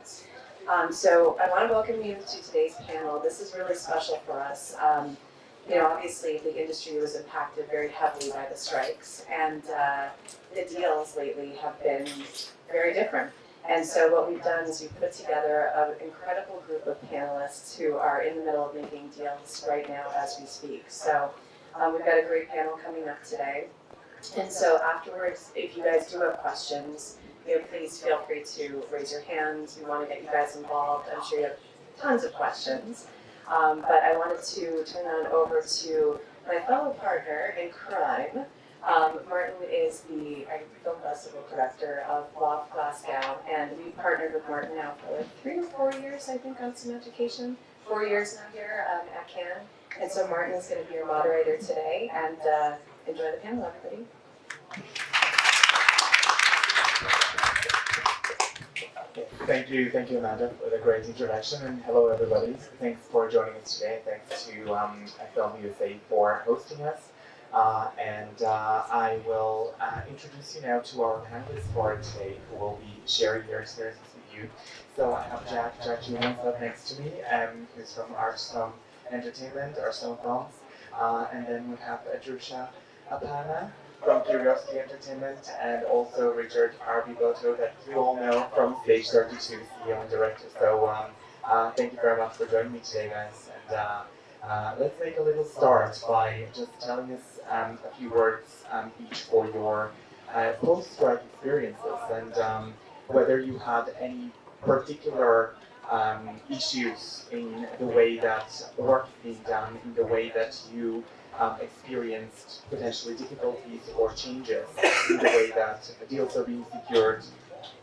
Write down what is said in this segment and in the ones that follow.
So I want to welcome you to today's panel. This is really special for us. Obviously the industry was impacted very heavily by the strikes, and the deals lately have been very different. And so what we've done is we've put together an incredible group of panelists who are in the middle of making deals right now as we speak. So we've got a great panel coming up today. And so afterwards, if you guys do have questions, please feel free to raise your hand. We want to get you guys involved. I'm sure you have tons of questions. But I wanted to turn on over to my fellow partner in crime. Martin is the film festival director of Glasgow, and we've partnered with Martin now for like 3 or 4 years, I think, on some education. 4 years now here at Cannes. And so Martin is going to be your moderator today, and enjoy the panel, everybody. Thank you, Amanda, for the great introduction, and hello everybody. Thanks for joining us today. Thanks to Film USA for hosting us. I will introduce you now to our panelists for today, who will be sharing their experiences with you. So I have Jack Sheehan up next to me, who's from Archstone Films, and then we have Adhrucia Apana from Curiosity Entertainment, and also Richard Botto, that you all know from Stage 32, CEO and director. So thank you very much for joining me today, guys. And let's make a little start by just telling us a few words each for your post-strike experiences, and whether you had any particular issues in the way that work is being done, in the way that you experienced potentially difficulties or changes in the way that deals are being secured,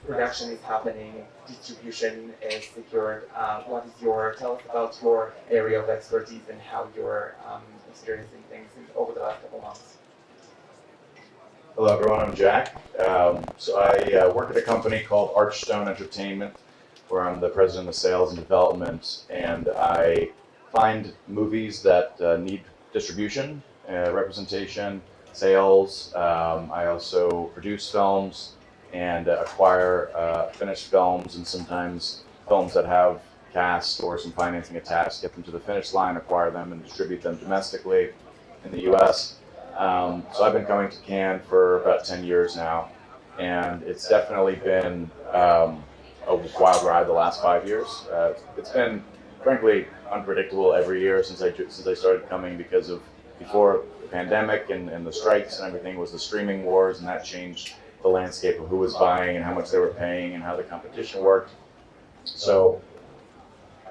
production is happening, distribution is secured. Tell us about your area of expertise and how you're experiencing things over the last couple months. Hello everyone, I'm Jack. So I work at a company called Archstone Entertainment, where I'm the president of sales and development, and I find movies that need distribution, representation, sales. I also produce films and acquire finished films, and sometimes films that have cast or some financing attached, get them to the finish line, acquire them, and distribute them domestically in the US. So I've been coming to Cannes for about 10 years now, and it's definitely been a wild ride the last 5 years. It's been, frankly, unpredictable every year since I started coming, because of before the pandemic and the strikes and everything was the streaming wars, and that changed the landscape of who was buying and how much they were paying and how the competition worked. So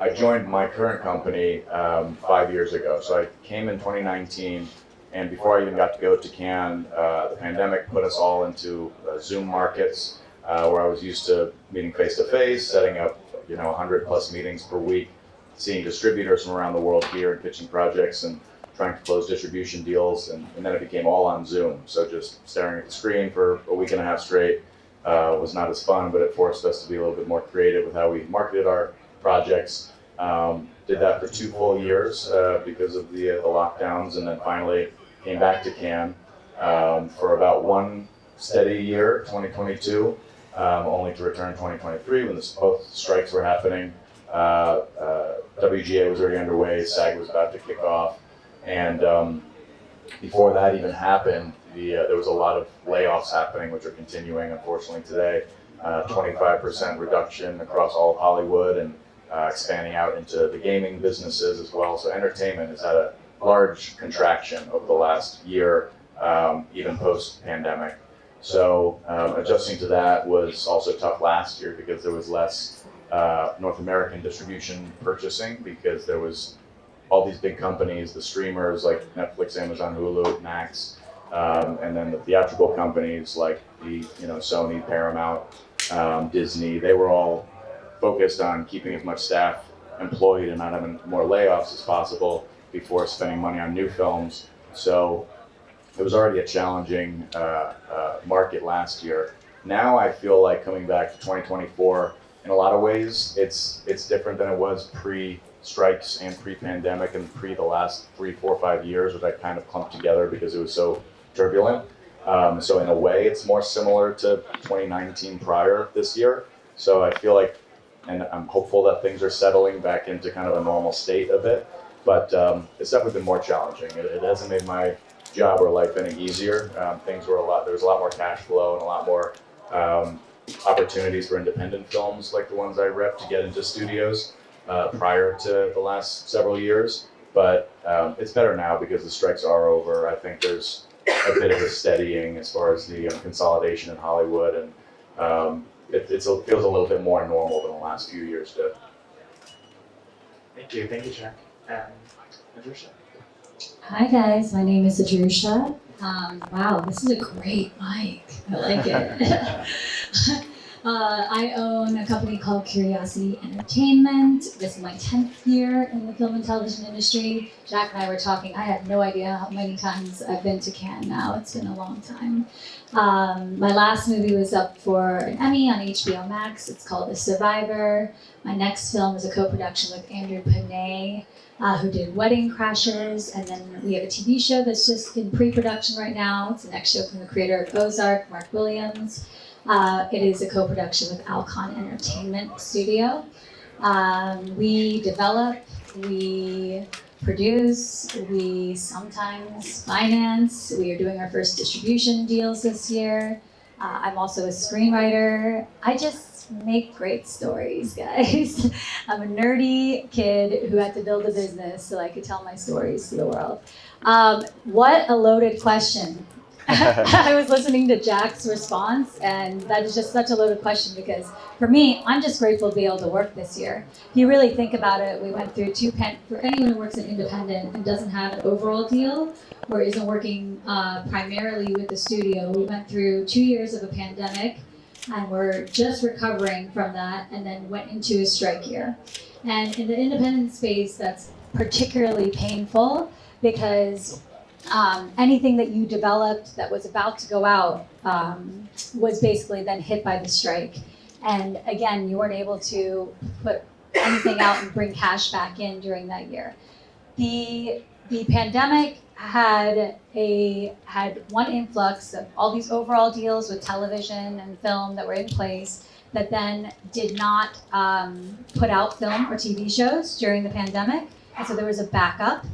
I joined my current company 5 years ago. So I came in 2019, and before I even got to go to Cannes, the pandemic put us all into Zoom markets, where I was used to meeting face-to-face, setting up 100 plus meetings per week, seeing distributors from around the world here and pitching projects and trying to close distribution deals, and then it became all on Zoom. So just staring at the screen for a week and a half straight was not as fun, but it forced us to be a little bit more creative with how we marketed our projects. Did that for 2 full years because of the lockdowns, and then finally came back to Cannes for about 1 steady year, 2022, only to return 2023 when both strikes were happening. WGA was already underway, SAG was about to kick off, and before that even happened, there was a lot of layoffs happening, which are continuing unfortunately today. 25% reduction across all of Hollywood, and expanding out into the gaming businesses as well. So entertainment has had a large contraction over the last year, even post-pandemic. So adjusting to that was also tough last year, because there was less North American distribution purchasing, because there was all these big companies, the streamers like Netflix, Amazon, Hulu, Max, and then the theatrical companies like the Sony, Paramount, Disney. They were all focused on keeping as much staff employed and not having more layoffs as possible before spending money on new films. So it was already a challenging market last year. Now I feel like coming back to 2024, in a lot of ways, it's different than it was pre-strikes and pre-pandemic and pre the last 3, 4, 5 years, which I kind of clumped together because it was so turbulent. So in a way, it's more similar to 2019 prior this year. So I feel like and I'm hopeful that things are settling back into kind of a normal state a bit. But it's definitely been more challenging. It hasn't made my job or life any easier. There was a lot more cash flow and a lot more opportunities for independent films like the ones I rep to get into studios prior to the last several years. But it's better now because the strikes are over. I think there's a bit of a steadying as far as the consolidation in Hollywood, and it feels a little bit more normal than the last few years did. Thank you, Jack. Adhrucia. Hi guys, my name is Adhrucia. Wow, this is a great mic. I like it. I own a company called Curiosity Entertainment. This is my 10th year in the film and television industry. Jack and I were talking. I had no idea how many times I've been to Cannes now. It's been a long time. My last movie was up for an Emmy on HBO Max. It's called The Survivor. My next film is a co-production with Andrew Panay, who did Wedding Crashers, and then we have a TV show that's just in pre-production right now. It's the next show from the creator of Ozark, Mark Williams. It is a co-production with Alcon Entertainment Studio. We develop, we produce, we sometimes finance. We are doing our first distribution deals this year. I'm also a screenwriter. I just make great stories, guys. I'm a nerdy kid who had to build a business so I could tell my stories to the world. What a loaded question. I was listening to Jack's response, and that is just such a loaded question because for me, I'm just grateful to be able to work this year. If you really think about it, we went through for anyone who works in independent and doesn't have an overall deal or isn't working primarily with the studio, we went through 2 years of a pandemic, and we're just recovering from that, and then went into a strike year. And in the independent space, that's particularly painful because anything that you developed that was about to go out was basically then hit by the strike. And again, you weren't able to put anything out and bring cash back in during that year. The pandemic had one influx of all these overall deals with television and film that were in place that then did not put out film or TV shows during the pandemic. And so there was a backup.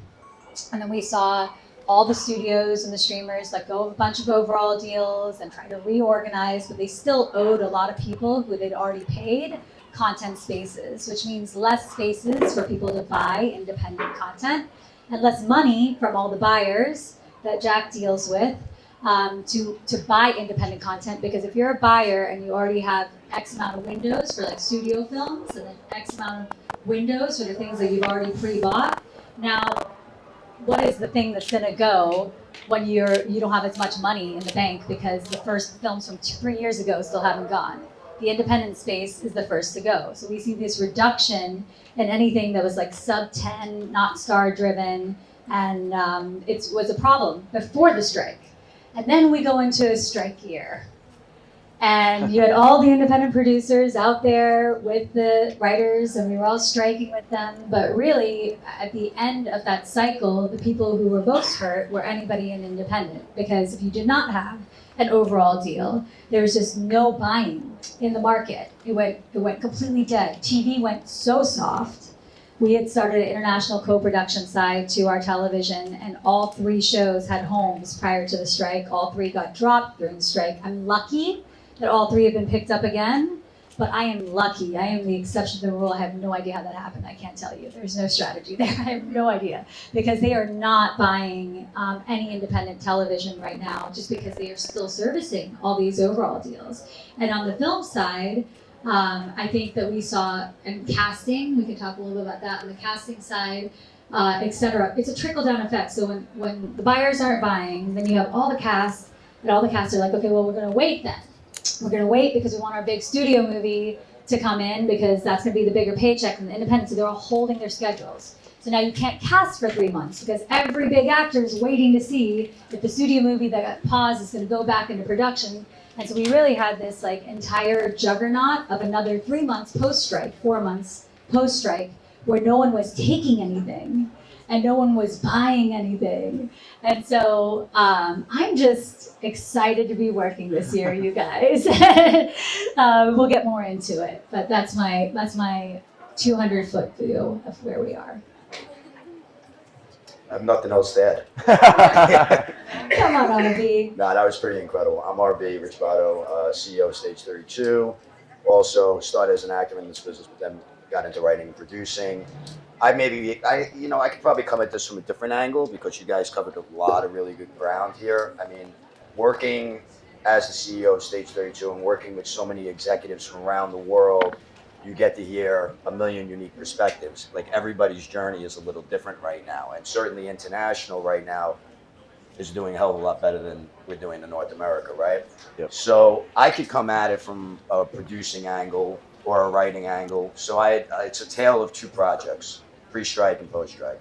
And then we saw all the studios and the streamers let go of a bunch of overall deals and try to reorganize, but they still owed a lot of people who they'd already paid content spaces, which means less spaces for people to buy independent content and less money from all the buyers that Jack deals with to buy independent content. Because if you're a buyer and you already have X amount of windows for like studio films and then X amount of windows for the things that you've already pre-bought, now what is the thing that's gonna go when you don't have as much money in the bank because the first films from 3 years ago still haven't gone? The independent space is the first to go. So we see this reduction in anything that was like sub 10, not star driven, and it was a problem before the strike. And then we go into a strike year. And you had all the independent producers out there with the writers, and we were all striking with them. But really, at the end of that cycle, the people who were most hurt were anybody in independent. Because if you did not have an overall deal, there was just no buying in the market. It went completely dead. TV went so soft. We had started an international co-production side to our television, and all 3 shows had homes prior to the strike. All 3 got dropped during the strike. I'm lucky that all 3 have been picked up again, but I am lucky. I am the exception to the rule. I have no idea how that happened. I can't tell you. There's no strategy there. I have no idea, because they are not buying any independent television right now just because they are still servicing all these overall deals. And on the film side, I think that we saw, and casting, we can talk a little bit about that on the casting side, et cetera. It's a trickle-down effect. So when the buyers aren't buying, then you have all the cast, and all the cast are like, okay, well, we're going to wait then. We're going to wait because we want our big studio movie to come in because that's going to be the bigger paycheck from the independents. So they're all holding their schedules. So now you can't cast for 3 months because every big actor is waiting to see if the studio movie that got paused is going to go back into production. And so we really had this like entire juggernaut of another 3 months post-strike, 4 months post-strike, where no one was taking anything. and no one was buying anything. And so I'm just excited to be working this year, you guys. We'll get more into it, but that's my 200-foot view of where we are. I have nothing else to add. Come on, RB. No, that was pretty incredible. I'm RB, Rich Botto, CEO of Stage 32. Also started as an actor in this business, but then got into writing and producing. I could probably come at this from a different angle because you guys covered a lot of really good ground here. I mean, working as the CEO of Stage 32 and working with so many executives from around the world, you get to hear a million unique perspectives. Like everybody's journey is a little different right now, and certainly international right now is doing a hell of a lot better than we're doing in North America, right? Yep. So I could come at it from a producing angle or a writing angle. So it's a tale of two projects, pre-strike and post-strike.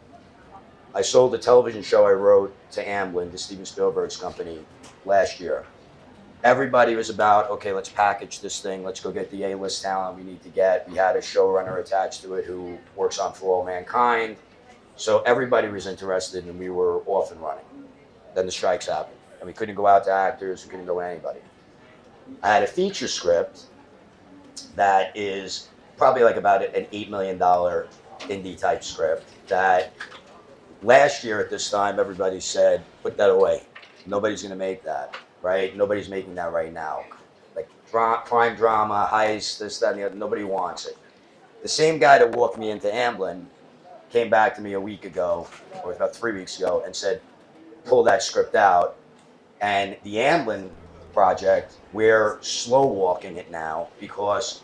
I sold a television show I wrote to Amblin, to Steven Spielberg's company, last year. Everybody was about, okay, let's package this thing. Let's go get the A-list talent we need to get. We had a showrunner attached to it who works on For All Mankind. So everybody was interested and we were off and running. Then the strikes happened. And we couldn't go out to actors, we couldn't go to anybody. I had a feature script that is probably like about an $8 million indie type script that last year at this time, everybody said, put that away. Nobody's gonna make that, right? Nobody's making that right now. Like crime drama, heist, this, that, and the other, nobody wants it. The same guy that walked me into Amblin came back to me a week ago, or about 3 weeks ago, and said, pull that script out. And the Amblin project, we're slow walking it now because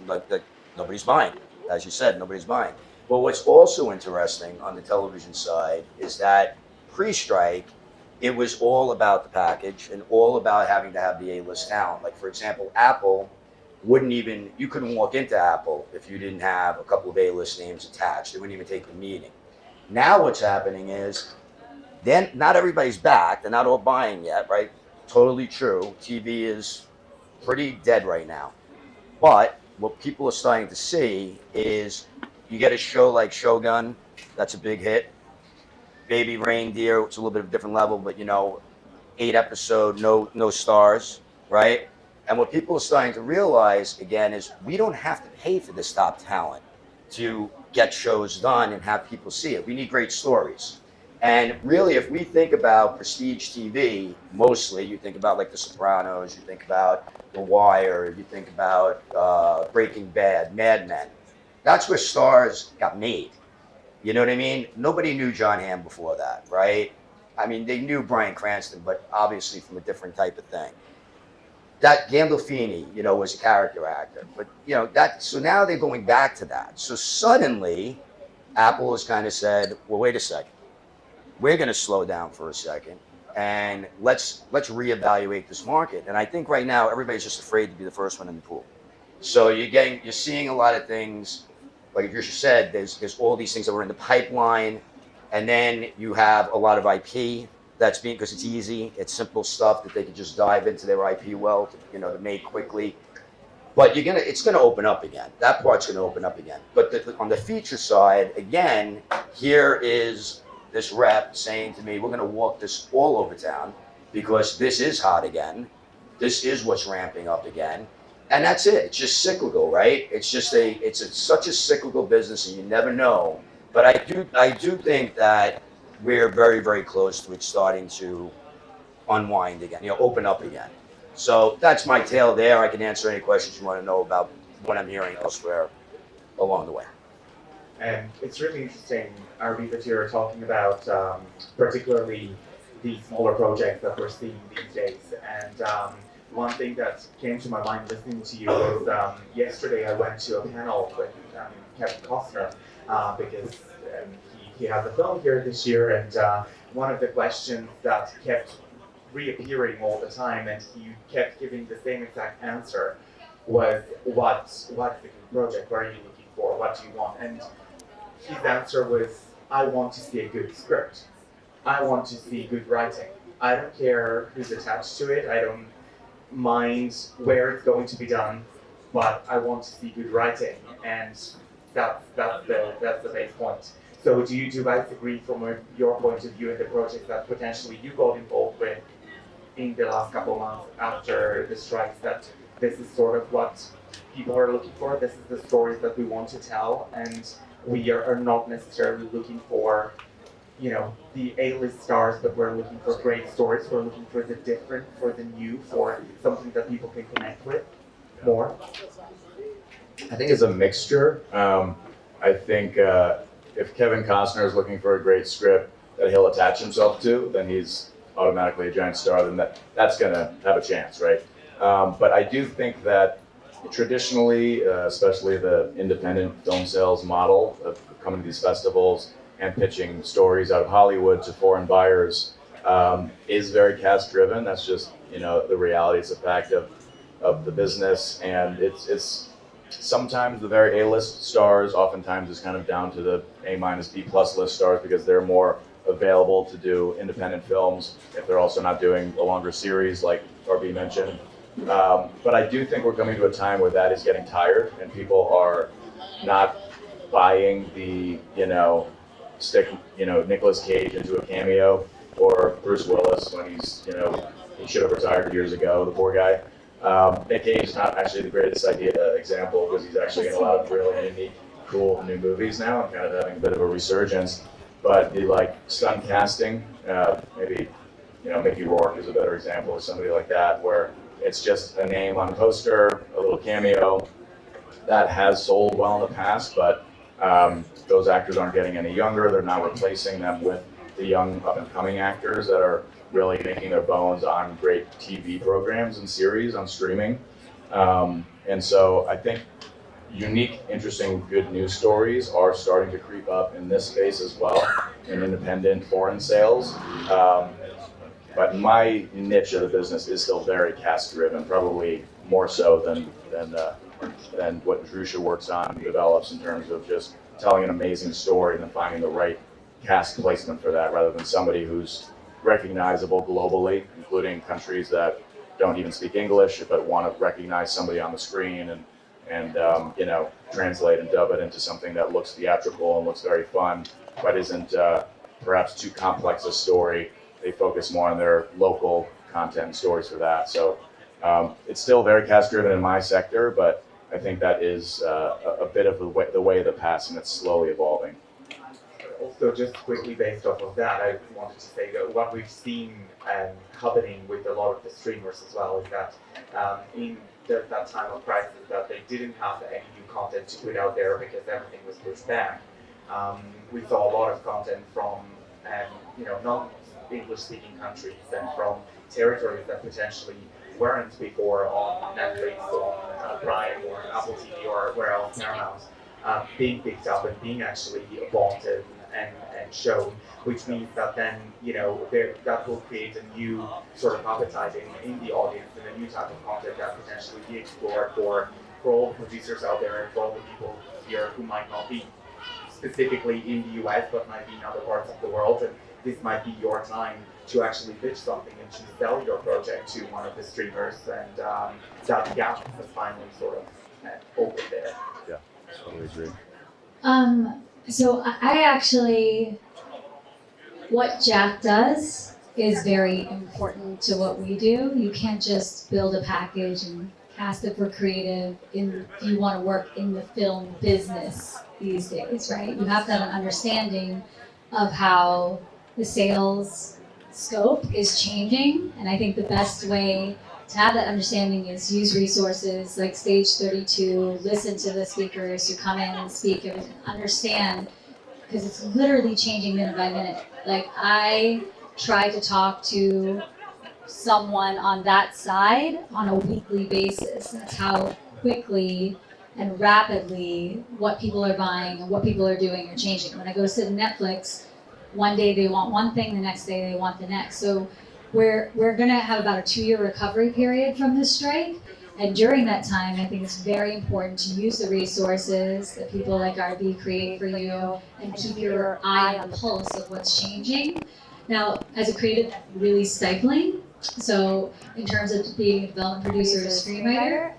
nobody's buying. As you said, nobody's buying. But what's also interesting on the television side is that pre-strike, it was all about the package and all about having to have the A-list talent. Like, for example, Apple you couldn't walk into Apple if you didn't have a couple of A-list names attached. They wouldn't even take the meeting. Now what's happening is, then not everybody's back. They're not all buying yet, right? Totally true. TV is pretty dead right now. But what people are starting to see is you get a show like Shogun, that's a big hit. Baby Reindeer, it's a little bit of a different level, but 8 episode, no stars, right? And what people are starting to realize again is we don't have to pay for this top talent to get shows done and have people see it. We need great stories. And really, if we think about prestige TV, mostly, you think about like The Sopranos, you think about The Wire, you think about Breaking Bad, Mad Men. That's where stars got made. You know what I mean? Nobody knew John Hamm before that, right? I mean, they knew Bryan Cranston, but obviously from a different type of thing. That Gandolfini, was a character actor. But, so now they're going back to that. So suddenly, Apple has kind of said, well, wait a second. We're going to slow down for a second and let's reevaluate this market. And I think right now everybody's just afraid to be the first one in the pool. So you're seeing a lot of things, like Adhrucia said, there's all these things that were in the pipeline, and then you have a lot of IP that's because it's easy, it's simple stuff that they can just dive into their IP well, to make quickly. But it's gonna open up again. That part's gonna open up again. But on the feature side, again, here is this rep saying to me, we're going to walk this all over town because this is hot again. This is what's ramping up again. And that's it. It's just cyclical, right? It's such a cyclical business and you never know. But I do think that we're very, very close to it starting to unwind again, open up again. So that's my tale there. I can answer any questions you want to know about what I'm hearing elsewhere along the way. And it's really interesting, RB, that you're talking about particularly the smaller projects that we're seeing these days. And one thing that came to my mind listening to you was yesterday I went to a panel with Kevin Costner because he has a film here this year, and one of the questions that kept reappearing all the time, and he kept giving the same exact answer, was what's the good project? What are you looking for? What do you want? And his answer was, I want to see a good script. I want to see good writing. I don't care who's attached to it. I don't mind where it's going to be done, but I want to see good writing, and that's the base point. So do you guys agree from your point of view in the project that potentially you got involved with in the last couple of months after the strikes, that this is sort of what people are looking for, this is the stories that we want to tell, and we are not necessarily looking for, you know, the A-list stars, but we're looking for great stories, we're looking for the different, for the new, for something that people can connect with more? I think it's a mixture. I think if Kevin Costner is looking for a great script that he'll attach himself to, then he's automatically a giant star, then that's going to have a chance, right? But I do think that traditionally, especially the independent film sales model of coming to these festivals and pitching stories out of Hollywood to foreign buyers is very cast driven. That's just, you know, the reality. It's a fact of the business, and it's sometimes the very A-list stars, oftentimes it's kind of down to the A-, B+ list stars because they're more available to do independent films if they're also not doing a longer series like RB mentioned. But I do think we're coming to a time where that is getting tired and people are not buying the, you know, stick, you know, Nicolas Cage into a cameo or Bruce Willis when he's, you know, he should have retired years ago, the poor guy. Nick Cage is not actually the greatest example because he's actually in a lot of really unique, cool new movies now and kind of having a bit of a resurgence. But the like stunt casting, maybe, you know, Mickey Rourke is a better example of somebody like that, where it's just a name on a poster, a little cameo. That has sold well in the past, but those actors aren't getting any younger. They're not replacing them with the young up-and-coming actors that are really making their bones on great TV programs and series on streaming. And so I think unique, interesting, good news stories are starting to creep up in this space as well, in independent foreign sales. But my niche of the business is still very cast-driven, probably more so than what Adhrucia works on and develops in terms of just telling an amazing story and then finding the right cast placement for that, rather than somebody who's recognizable globally, including countries that don't even speak English but want to recognize somebody on the screen and you know, translate and dub it into something that looks theatrical and looks very fun, but isn't perhaps too complex a story. They focus more on their local content and stories for that. So it's still very cast-driven in my sector, but I think that is a bit of the way of the past, and it's slowly evolving. Also, just quickly based off of that, I wanted to say that what we've seen happening with a lot of the streamers as well is that in that time of crisis, that they didn't have any new content to put out there because everything was pushed back. We saw a lot of content from you know, non-English-speaking countries and from territories that potentially weren't before on Netflix, on Prime, or Apple TV, or where else, Paramount, being picked up and being actually vaunted and shown, which means that then, you know, that will create a new sort of appetite in the audience and a new type of content that potentially be explored for all the producers out there and for all the people here who might not be specifically in the US but might be in other parts of the world. And this might be your time to actually pitch something and to sell your project to one of the streamers, and that gap has finally sort of opened there. Yeah, totally agree. So I actually, what Jack does is very important to what we do. You can't just build a package and cast it for creative if you want to work in the film business these days, right? You have to have an understanding of how the sales scope is changing, and I think the best way to have that understanding is use resources like Stage 32, listen to the speakers who come in and speak and understand, because it's literally changing minute by minute. Like, I try to talk to someone on that side on a weekly basis. That's how quickly and rapidly what people are buying and what people are doing are changing. When I go sit in Netflix, one day they want one thing, the next day they want the next. So we're gonna have about a 2-year recovery period from this strike. And during that time, I think it's very important to use the resources that people like RB create for you and keep your eye on the pulse of what's changing. Now, as a creative, really stifling. So in terms of being a development producer or a screenwriter,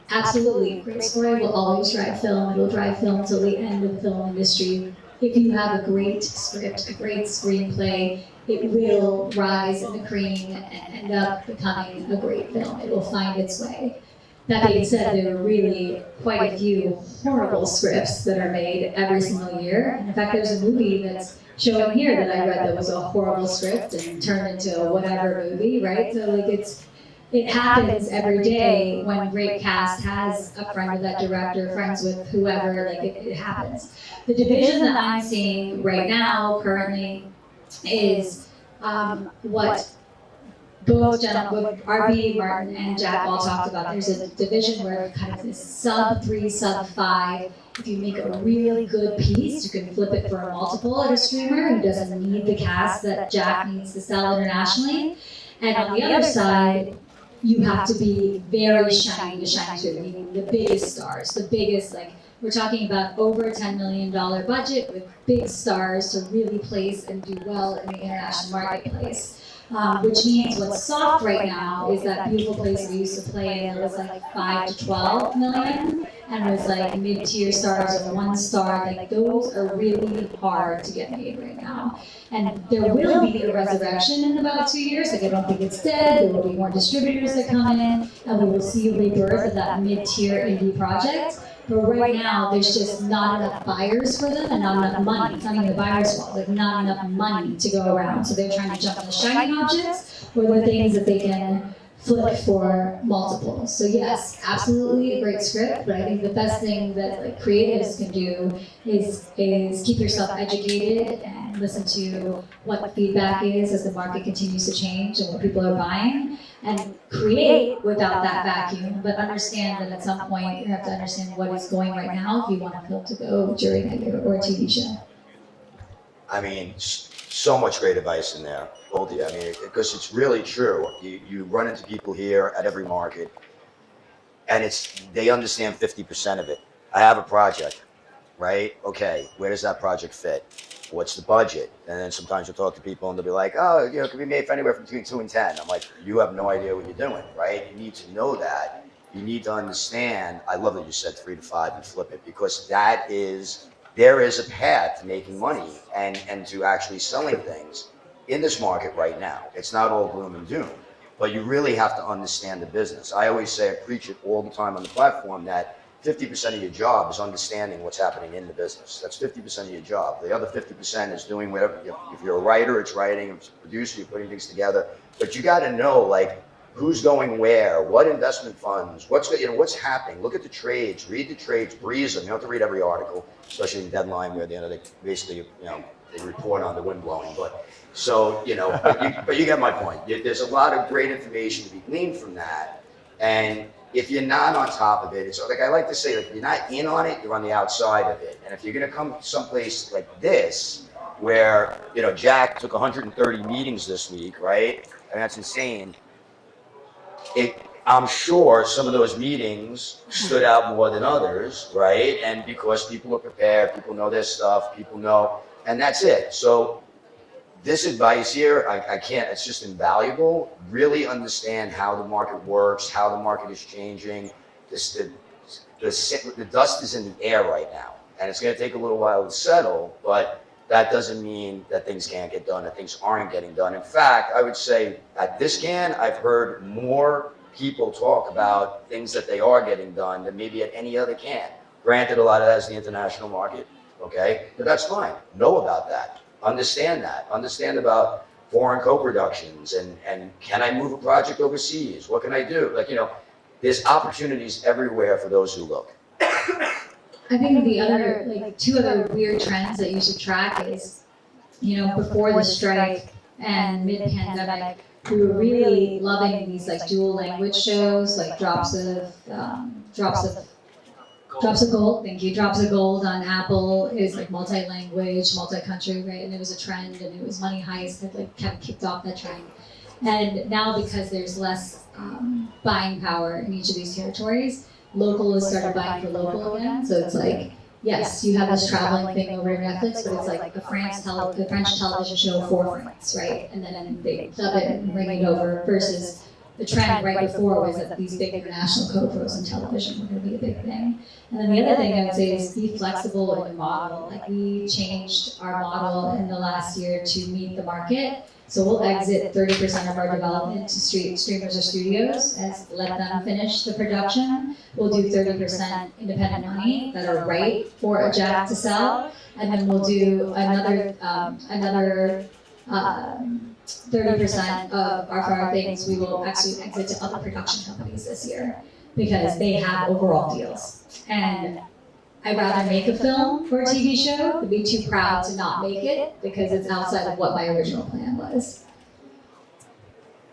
absolutely, great story will always drive film. It'll drive film till the end of the film industry if you have a great script, a great screenplay, it will rise in the cream and end up becoming a great film. It will find its way. That being said, there are really quite a few horrible scripts that are made every single year. And in fact, there's a movie that's showing here that I read that was a horrible script and turned into a whatever movie, right? So like it happens every day when great cast has a friend of that director, friends with whoever, like it happens. The division that I'm seeing right now currently is what both RB, Martin, and Jack all talked about. There's a division where kind of this sub 3, sub 5, if you make a really good piece, you can flip it for a multiple at a streamer who doesn't need the cast that Jack needs to sell internationally. And on the other side, you have to be very shiny to shine through, meaning the biggest stars, the biggest, like, we're talking about over $10 million budget with big stars to really place and do well in the international marketplace. Which means what's soft right now is that beautiful place we used to play in that was like 5 to 12 million, and was like mid-tier stars or 1 star. Like those are really hard to get made right now. And there will be a resurrection in about 2 years. Like I don't think it's dead. There will be more distributors that come in, and we will see a rebirth of that mid-tier indie project. But right now, there's just not enough buyers for them and not enough money. It's not even the buyer's fault. There's not enough money to go around. So they're trying to jump on the shiny objects or the things that they can flip for multiples. So yes, absolutely a great script, but I think the best thing that like creatives can do is keep yourself educated and listen to what the feedback is as the market continues to change and what people are buying, and create without that vacuum, but understand that at some point you have to understand what is going right now if you want a film to go during a year or a TV show. I mean, so much great advice in there, both of you. I mean, because it's really true. You run into people here at every market, and they understand 50% of it. I have a project, right? Okay, where does that project fit? What's the budget? And then sometimes you'll talk to people and they'll be like, oh, it can be made for anywhere from between 2 and 10. I'm like, you have no idea what you're doing, right? You need to know that. You need to understand. I love that you said 3 to 5 and flip it, because there is a path to making money and to actually selling things in this market right now. It's not all gloom and doom, but you really have to understand the business. I always say, I preach it all the time on the platform, that 50% of your job is understanding what's happening in the business. That's 50% of your job. The other 50% is doing whatever. If you're a writer, it's writing. If you're a producer, you're putting things together. But you got to know, like, who's going where, what investment funds, what's happening. Look at the trades, read the trades, breeze them. You don't have to read every article, especially in Deadline, where they basically, they report on the wind blowing. But so, but you get my point. There's a lot of great information to be gleaned from that, and if you're not on top of it, it's like I like to say, like, if you're not in on it, you're on the outside of it. And if you're going to come someplace like this, where Jack took 130 meetings this week, right? I mean, that's insane. I'm sure some of those meetings stood out more than others, right? And because people are prepared, people know their stuff, people know, and that's it. So this advice here, I can't, it's just invaluable. Really understand how the market works, how the market is changing. The dust is in the air right now, and it's going to take a little while to settle, but that doesn't mean that things can't get done, that things aren't getting done. In fact, I would say at this can, I've heard more people talk about things that they are getting done than maybe at any other can. Granted, a lot of that is the international market, okay? But that's fine. Know about that. Understand that. Understand about foreign co-productions and can I move a project overseas? What can I do? Like, there's opportunities everywhere for those who look. I think the other, like, 2 other weird trends that you should track is, before the strike and mid-pandemic, we were really loving these like dual language shows, like Drops of Gold. Thank you. Drops of Gold on Apple is like multi-language, multi-country, right? And it was a trend, and it was Money Heist that like kind of kicked off that trend. And now, because there's less buying power in each of these territories, local has started buying for local again. So it's like, yes, you have this traveling thing over Netflix, but it's like the French television show for France, right? And then they dub it and bring it over, versus the trend right before was that these big international co-pros on television were going to be a big thing. And then the other thing I would say is be flexible in your model. Like we changed our model in the last year to meet the market. So we'll exit 30% of our development to streamers or studios and let them finish the production. We'll do 30% independent money that are right for a Jack to sell, and then we'll do another 30% of our things we will actually exit to other production companies this year because they have overall deals. And I'd rather make a film or a TV show than be too proud to not make it because it's outside of what my original plan was.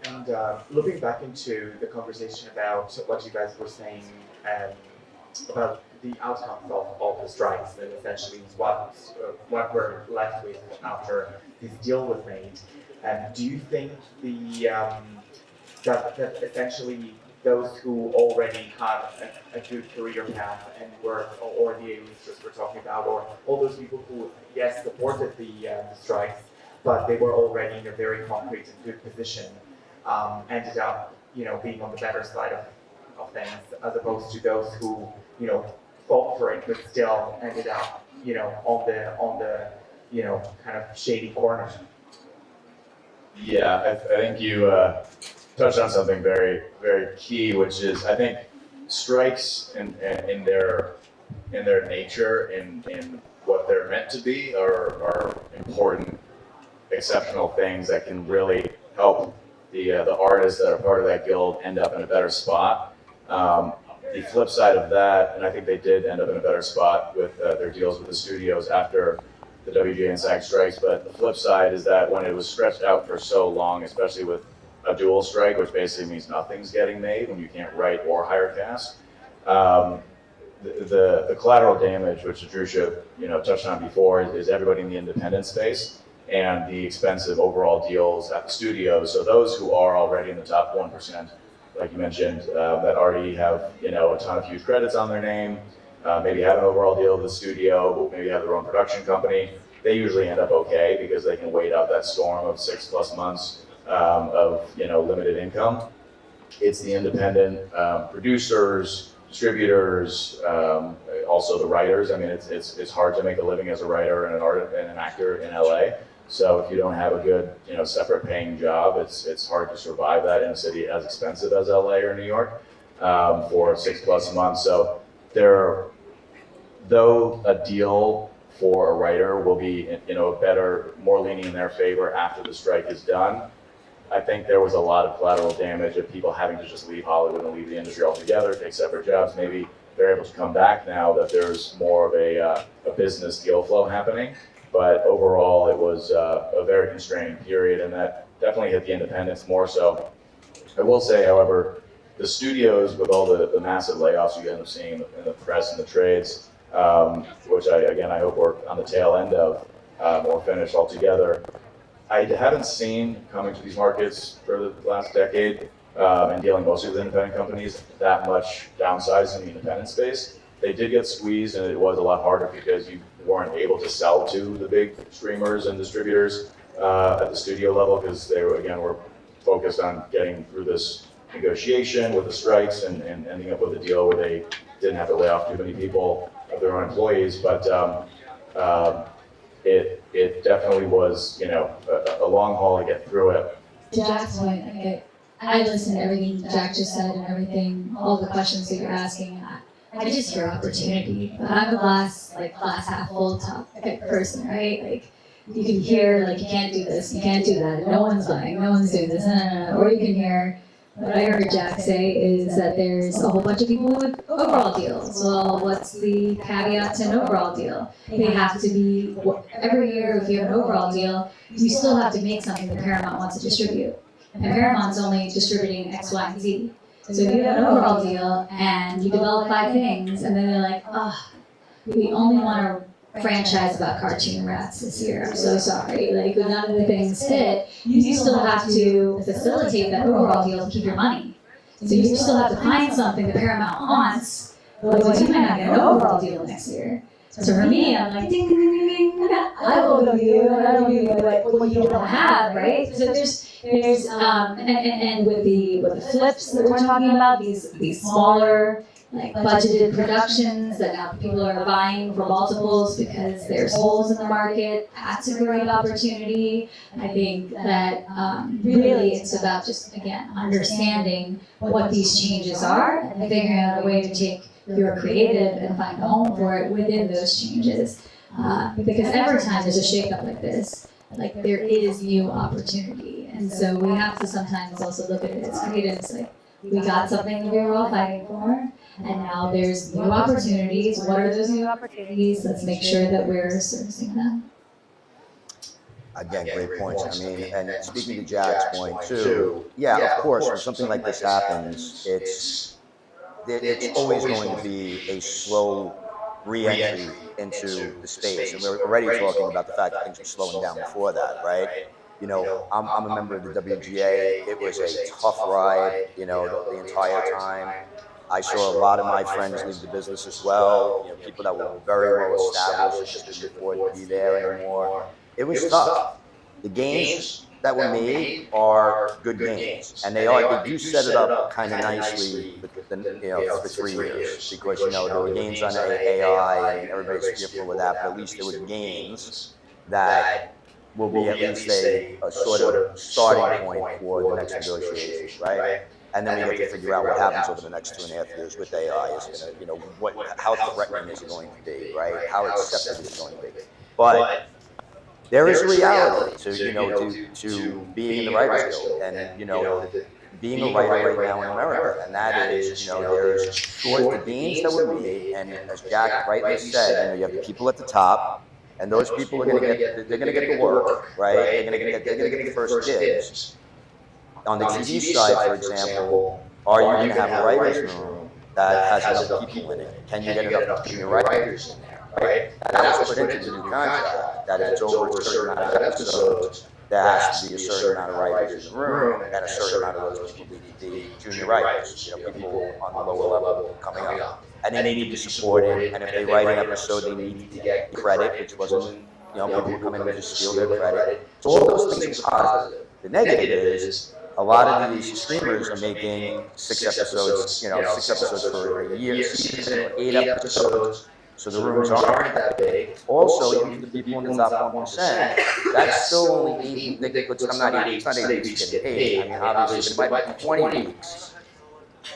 And looking back into the conversation about what you guys were saying about the outcomes of the strikes and essentially what we're left with after this deal was made, do you think that essentially those who already had a good career path and were, or the A-listers we're talking about, or all those people who, yes, supported the strikes, but they were already in a very concrete and good position, ended up, being on the better side of things, as opposed to those who, fought for it, but still ended up, on the kind of shady corner. Yeah, I think you touched on something very, very key, which is I think strikes in their nature, in what they're meant to be, are important, exceptional things that can really help the artists that are part of that guild end up in a better spot. The flip side of that, and I think they did end up in a better spot with their deals with the studios after the WGA and SAG strikes, but the flip side is that when it was stretched out for so long, especially with a dual strike, which basically means nothing's getting made when you can't write or hire cast, the collateral damage, which Adhrucia touched on before, is everybody in the independent space and the expensive overall deals at the studios. So those who are already in the top 1%, like you mentioned, that already have a ton of huge credits on their name, maybe have an overall deal with the studio, maybe have their own production company, they usually end up okay because they can wait out that storm of 6+ months of limited income. It's the independent producers, distributors, also the writers. I mean, it's hard to make a living as a writer and an actor in LA. So if you don't have a good separate paying job, it's hard to survive that in a city as expensive as LA or New York for 6+ months. So though a deal for a writer will be more leaning in their favor after the strike is done, I think there was a lot of collateral damage of people having to just leave Hollywood and leave the industry altogether, take separate jobs. Maybe they're able to come back now that there's more of a business deal flow happening. But overall, it was a very constraining period, and that definitely hit the independents more so. I will say, however, the studios, with all the massive layoffs you end up seeing in the press and the trades, which I hope we're on the tail end of or finished altogether, I haven't seen coming to these markets for the last decade and dealing mostly with independent companies that much downsizing in the independent space. They did get squeezed, and it was a lot harder because you weren't able to sell to the big streamers and distributors at the studio level because they were focused on getting through this negotiation with the strikes and ending up with a deal where they didn't have to lay off too many people of their own employees. But it definitely was a long haul to get through it. To Jack's point, I listened to everything Jack just said and everything, all the questions that you're asking. I just hear opportunity. But I'm a glass half full type person, right? Like you can hear you can't do this, you can't do that, no one's buying, no one's doing this, or you can hear what I heard Jack say is that there's a whole bunch of people with overall deals. Well, what's the caveat to an overall deal? They have to be, every year if you have an overall deal, you still have to make something that Paramount wants to distribute. And Paramount's only distributing X, Y, and Z. So if you have an overall deal and you develop 5 things and then they're like, we only want to franchise about cartoon rats this year, I'm so sorry. None of the things fit. You still have to facilitate that overall deal to keep your money. So you still have to find something that Paramount wants, otherwise you might not get an overall deal next year. So for me, I'm like, ding, ding, ding, ding, I will go to you, and I will give you what you don't have, right? So There's and with the flips that we're talking about, these smaller like budgeted productions that now people are buying for multiples because there's holes in the market. That's a great opportunity. I think that really it's about just again understanding what these changes are and figuring out a way to take your creative and find a home for it within those changes. Because every time there's a shakeup like this, like there is new opportunity, and so we have to sometimes also look at it as creatives. Like we got something we were all fighting for, and now there's new opportunities. What are those new opportunities? Let's make sure that we're servicing them. Again, great points. I mean, and speaking to Jack's point too, yeah, of course, when something like this happens, it's always going to be a slow re-entry into the space, and we're already talking about the fact that things were slowing down before that, right? You know, I'm a member of the WGA. It was a tough ride, you know, the entire time. I saw a lot of my friends leave the business as well. You know, people that were very well established just couldn't afford to be there anymore. It was tough. The gains that were made are good gains, and they do set it up kind of nicely for 3 years, because you know there were gains on AI and everybody's fearful with that, but at least there were gains that will be at least a sort of starting point for the next negotiations, right? And then we get to figure out what happens over the next 2.5 years with AI. Is it gonna, how threatening is it going to be, right? How accepted is it going to be? But there is a reality to being in the Writers Guild, and being a writer right now in America, and that is there's short the gains that were made, and as Jack rightly said, you have the people at the top, and those people are going to get the work, right? They're going to get the first dibs. On the TV side, for example, are you going to have a writers' room that has enough people in it? Can you get enough junior writers in there? Right? And that was put into the new contract, that if it's over a certain amount of episodes, there has to be a certain amount of writers in the room, and a certain amount of those people need to be junior writers, people on the lower level coming up. And they need to be supported, and if they write an episode, they need to get credit, which wasn't, people would come in and just steal their credit. So all those things are positive. The negative is, a lot of these streamers are making 6 episodes, 6 episodes for a year, season, or 8 episodes. So the rooms aren't that big. Also, even for the people in the top 1%, that's still only 8 weeks. It's not 8 weeks getting paid. I mean, obviously, it might be 20 weeks.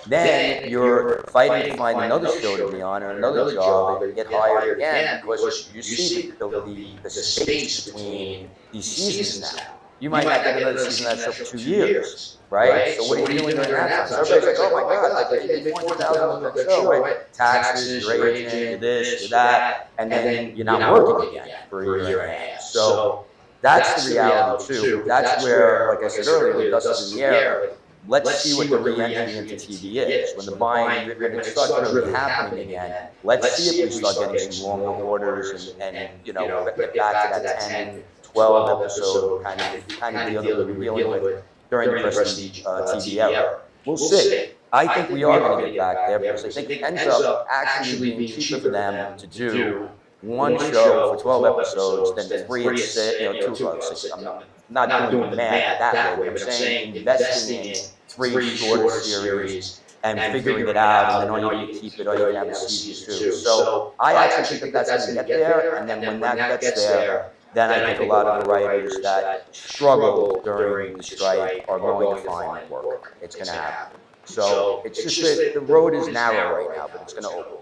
Then you're fighting to find another show to be on or another job, and you get hired again because you see the space between these seasons now. You might not get another season of that show for 2 years, right? So what are you doing during that time? So everybody's like, oh my God, like you made $20,000 on that show, right? Taxes, your agent, your this, your that, and then you're not working again for a year and a half. So that's the reality too. That's where, like I said earlier, the dust is in the air. Let's see what the re-entry into TV is. When the buying starts really happening again, let's see if we start getting some longer orders and get back to that 10, 12 episode kind of deal that we were dealing with during the prestige TV era. We'll see. I think we are going to get back there, because I think it ends up actually being cheaper for them to do one show for 12 episodes than 3 at 6, 2 at 6. I'm not doing the math that way, but I'm saying investing in 3 shorter series and figuring it out, and then all you need to keep it, or you can have a season 2. So I actually think that's going to get there, and then when that gets there, then I think a lot of the writers that struggle during the strike are going to find work. It's going to happen. So it's just that the road is narrow right now, but it's going to open.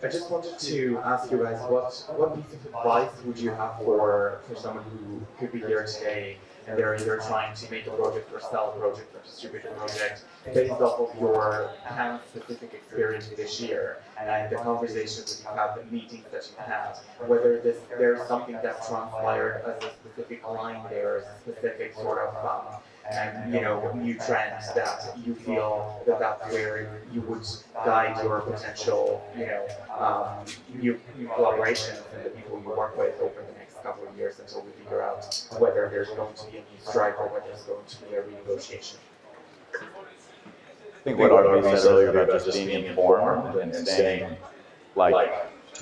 I just wanted to ask you guys, what piece of advice would you have for someone who could be here today and they're either trying to make a project or sell a project or distribute a project based off of your specific experience this year and the conversations that you have, the meetings that you have, whether there's something that transpired as a specific line there, as a specific sort of new trend that you feel that's where you would guide your potential, new collaborations and the people you work with over the next couple of years until we figure out whether there's going to be a new strike or whether there's going to be a renegotiation. I think what Archie said earlier about just being informed and staying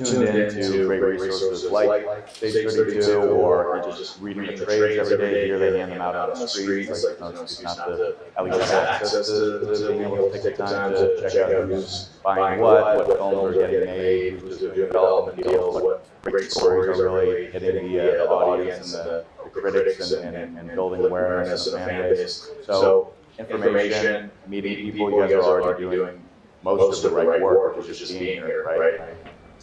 tuned into great resources like Stage 32, or just reading the trades every day. Here they hand them out on the streets. Like, it's not to at least have access to being able to take the time to check out who's buying what films are getting made, who's doing development deals, what great stories are really hitting the audience and the critics and building awareness and a fan base. So information, meeting people, you guys are already doing most of the right work, which is just being here, right?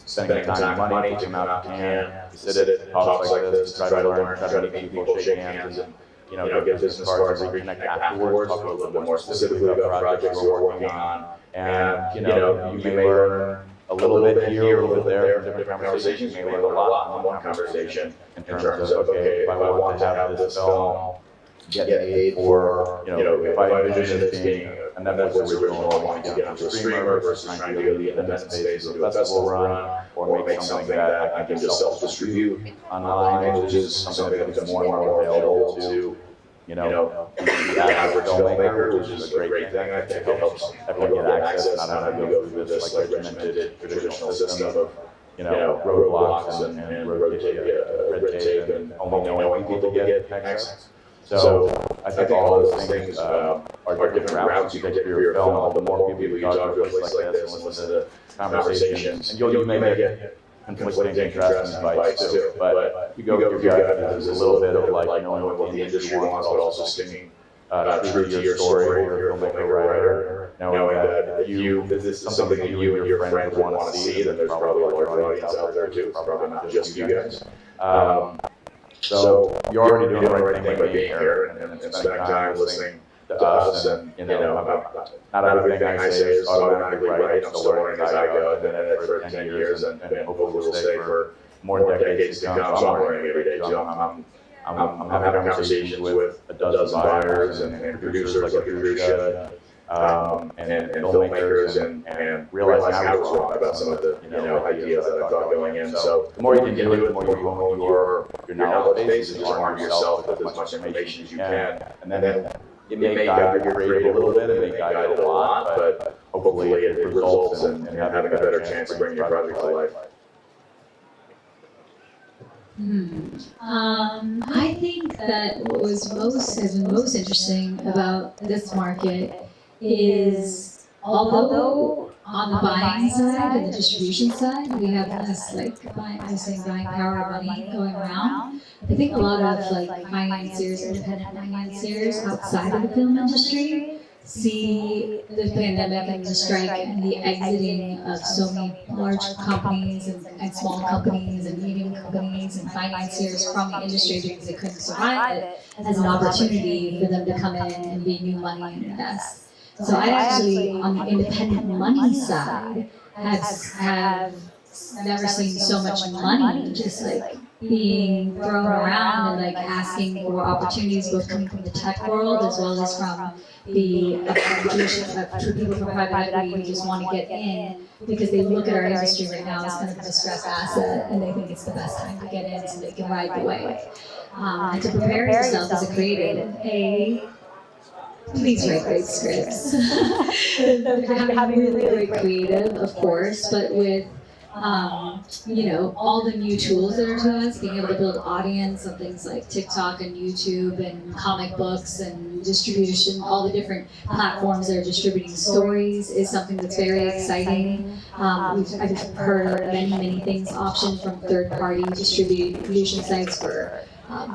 Spending time and money, taking them out if you can. You sit at talks like this, try to learn, try to meet people, shake hands, and get business cards and reconnect afterwards, talk a little bit more specifically about projects we're working on. And you may learn a little bit here, a little bit there from different conversations. You may learn a lot from one conversation in terms of, okay, if I want to have this film get made, or if I envision it being a Netflix original and wanting to get onto a streamer versus trying to go to the independent space and do a festival run, or make something that I can just self-distribute online, which is something that becomes more and more available to the average filmmaker, which is a great thing. I think it helps everyone get access, not having to go through this regimented traditional system of roadblocks and red tape and only knowing people to get access. So I think all those things are different routes you can take for your film. The more people you talk to a place like this and listen to conversations, and you may get conflicting interests and advice too. But you go with your gut, there's a little bit of like knowing what the industry wants, but also sticking true to your story if you're a filmmaker or writer, knowing that if this is something that you and your friends want to see, then there's probably a large audience out there too. It's probably not just you guys. So you're already doing the right thing by being here and spending time listening to us, and not everything I say is automatically right. I'm still learning as I go. I've been in it for 10 years and hopefully will stay for more decades to come. So I'm learning every day. I'm having conversations with a dozen buyers and producers like Adhrucia, and filmmakers, and realizing I was wrong about some of the ideas that I thought going in. So the more you can do it, the more you hone your knowledge base, and just arm yourself with as much information as you can. And then it may guide your creative a little bit, it may guide it a lot, but hopefully it results in having a better chance of bringing your project to life. I think that what has been most interesting about this market is, although on the buying side and the distribution side we have less buying power of money going around, I think a lot of financiers, independent financiers outside of the film industry see the pandemic and the strike and the exiting of so many large companies and small companies and medium companies and financiers from the industry because they couldn't survive it as an opportunity for them to come in and be new money and invest. So I actually, on the independent money side, have never seen so much money just being thrown around and asking for opportunities, both coming from the tech world as well as from the people from private equity who just want to get in because they look at our industry right now as kind of a distressed asset and they think it's the best time to get in so they can ride the wave. And to prepare yourself as a creative, please write great scripts. Having really great creative, of course, but with all the new tools that are to us, being able to build audience on things like TikTok and YouTube and comic books and distribution, all the different platforms that are distributing stories is something that's very exciting. I've heard many things optioned from third-party distribution sites for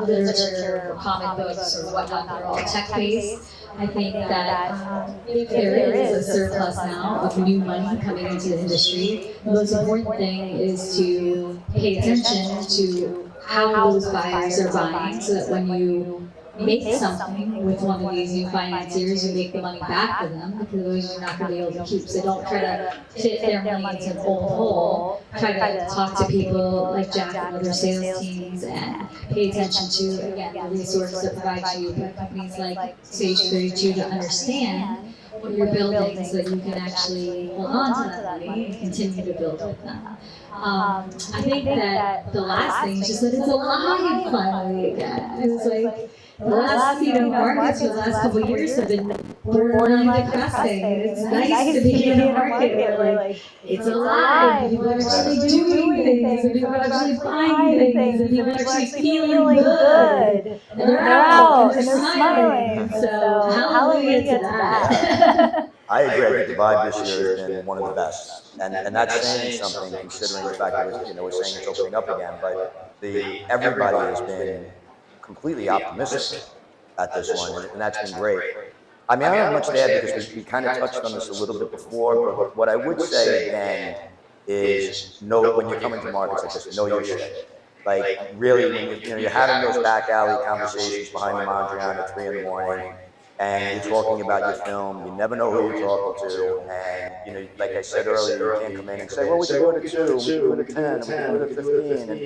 literature or comic books or whatnot. They're all tech-based. I think that if there is a surplus now of new money coming into the industry, the most important thing is to pay attention to how those buyers are buying so that when you make something with one of these new financiers, you make the money back for them because otherwise you're not going to be able to keep. So don't try to fit their money into an old hole. Try to talk to people like Jack and other sales teams and pay attention to, again, the resources that provide you by companies like Stage 32 to understand what you're building so that you can actually hold on to that money and continue to build with them. I think that the last thing is just that it's alive finally again. It's the last markets for the last couple of years have been borderline depressing. It's nice to be in a market where like it's alive, people are actually doing things, and people are actually buying things, and people are actually feeling good, and they're out, and they're smiling. So hallelujah to that. I agree. I think the vibe this year has been one of the best, and that's saying something considering the fact that we're saying it's opening up again. But everybody has been completely optimistic at this one, and that's been great. I mean, I don't have much to add because we kind of touched on this a little bit before. But what I would say again is when you're coming to markets like this, know your shit. Like really, when you're having those back alley conversations behind the Mondrian at 3 a.m. and you're talking about your film, you never know who you're talking to, and like I said earlier, you can't come in and say, well, we can go to 2, we can go to 10, we can go to 15, and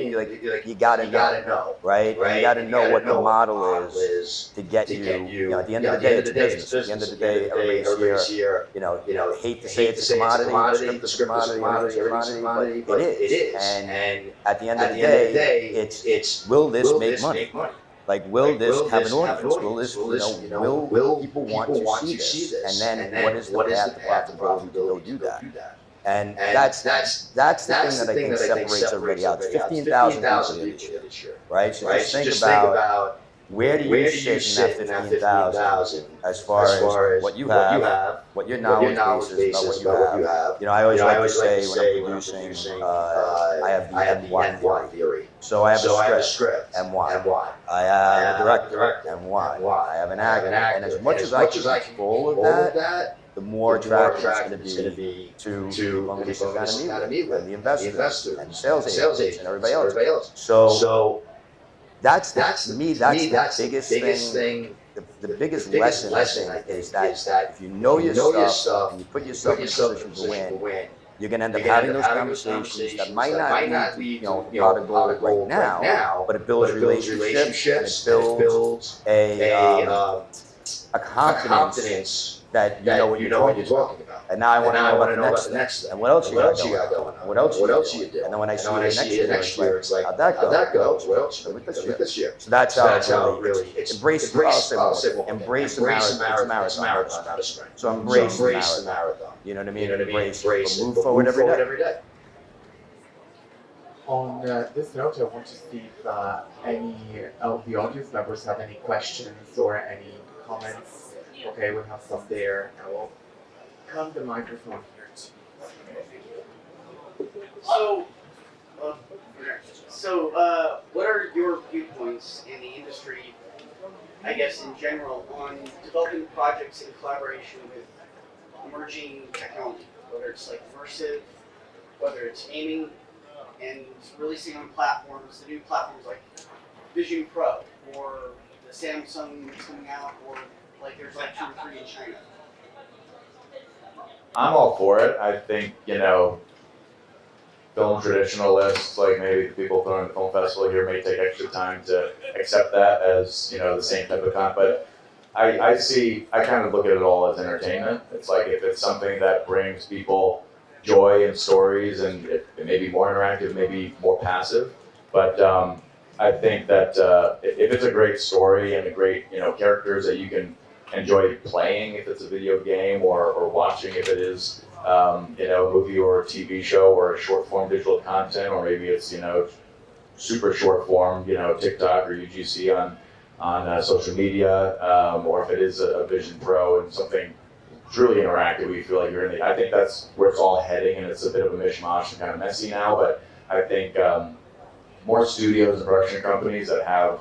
you gotta know, right? And you gotta know what the model is to get you. At the end of the day, it's a business. At the end of the day, everybody's here. I hate to say it's a commodity, it's a commodity, but it is. And at the end of the day, it's will this make money? Like, will this have an audience? Will this, will people want to see this? And then what is the path to profitability to go do that? And that's the thing that I think separates everybody out. 15,000 people here this year, right? So just think about where do you sit in that 15,000 as far as what you have, what your knowledge base is about what you have. I always like to say when I'm producing, I have the M1 theory. So I have a script, M1. I have a director, M1. I have an actor, and as much as I can control of that, the more attractive it's going to be to people I'm going to meet with, and the investors, and the sales agents, and everybody else. So that's the biggest thing. The biggest lesson I think is that if you know your stuff and you put yourself in a position to win, you're going to end up having those conversations that might not be pot of gold right now, but it builds relationships and it builds a confidence that you know what you're talking about. And now I want to know about the next thing. And what else you got going on? What else you do? And then when I see you next year, it's like, how'd that go? What else with this year? So that's how really embrace the marathon, not a sprint. So embrace the marathon. You know what I mean? Embrace it. Move forward every day. On this note, I want to see if any of the audience members have any questions or any comments. Okay, we have some there. I will come the microphone here too. So, what are your viewpoints in the industry, I guess in general, on developing projects in collaboration with emerging technology, whether it's like immersive, whether it's gaming, and releasing on platforms, the new platforms like Vision Pro, or the Samsung that's coming out, or like there's like 2 or 3 in China? I'm all for it. I think, film traditionalists, like maybe the people throwing the film festival here, may take extra time to accept that as, the same type of content. But I kind of look at it all as entertainment. It's like if it's something that brings people joy and stories, and it may be more interactive, maybe more passive. But I think that if it's a great story and a great, characters that you can enjoy playing, if it's a video game, or watching if it is a movie or a TV show or a short form digital content, or maybe it's super short form TikTok or UGC on social media, or if it is a Vision Pro and something truly interactive, we feel like you're in I think that's where it's all heading, and it's a bit of a mishmash and kind of messy now, but I think more studios and production companies that have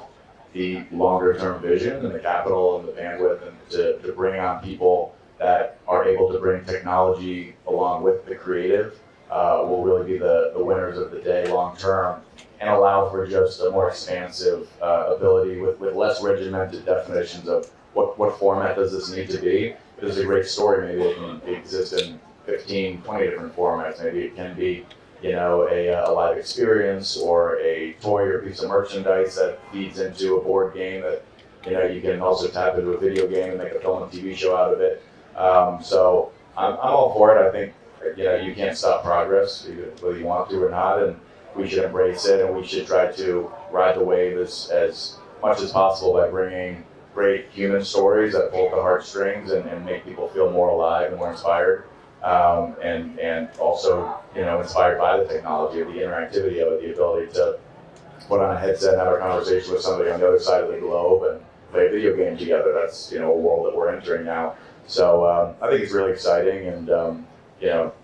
the longer term vision and the capital and the bandwidth and to bring on people that are able to bring technology along with the creative will really be the winners of the day long term, and allow for just a more expansive ability with less regimented definitions of what format does this need to be. If it's a great story, maybe it can exist in 15, 20 different formats. Maybe it can be a live experience, or a toy or piece of merchandise that feeds into a board game that you can also tap into a video game and make a film and TV show out of it. So I'm all for it. I think you can't stop progress, whether you want to or not, and we should embrace it, and we should try to ride the wave as much as possible by bringing great human stories that pull at the heartstrings and make people feel more alive and more inspired. And also, inspired by the technology, the interactivity of it, the ability to put on a headset and have a conversation with somebody on the other side of the globe and play a video game together. That's, a world that we're entering now. So I think it's really exciting, and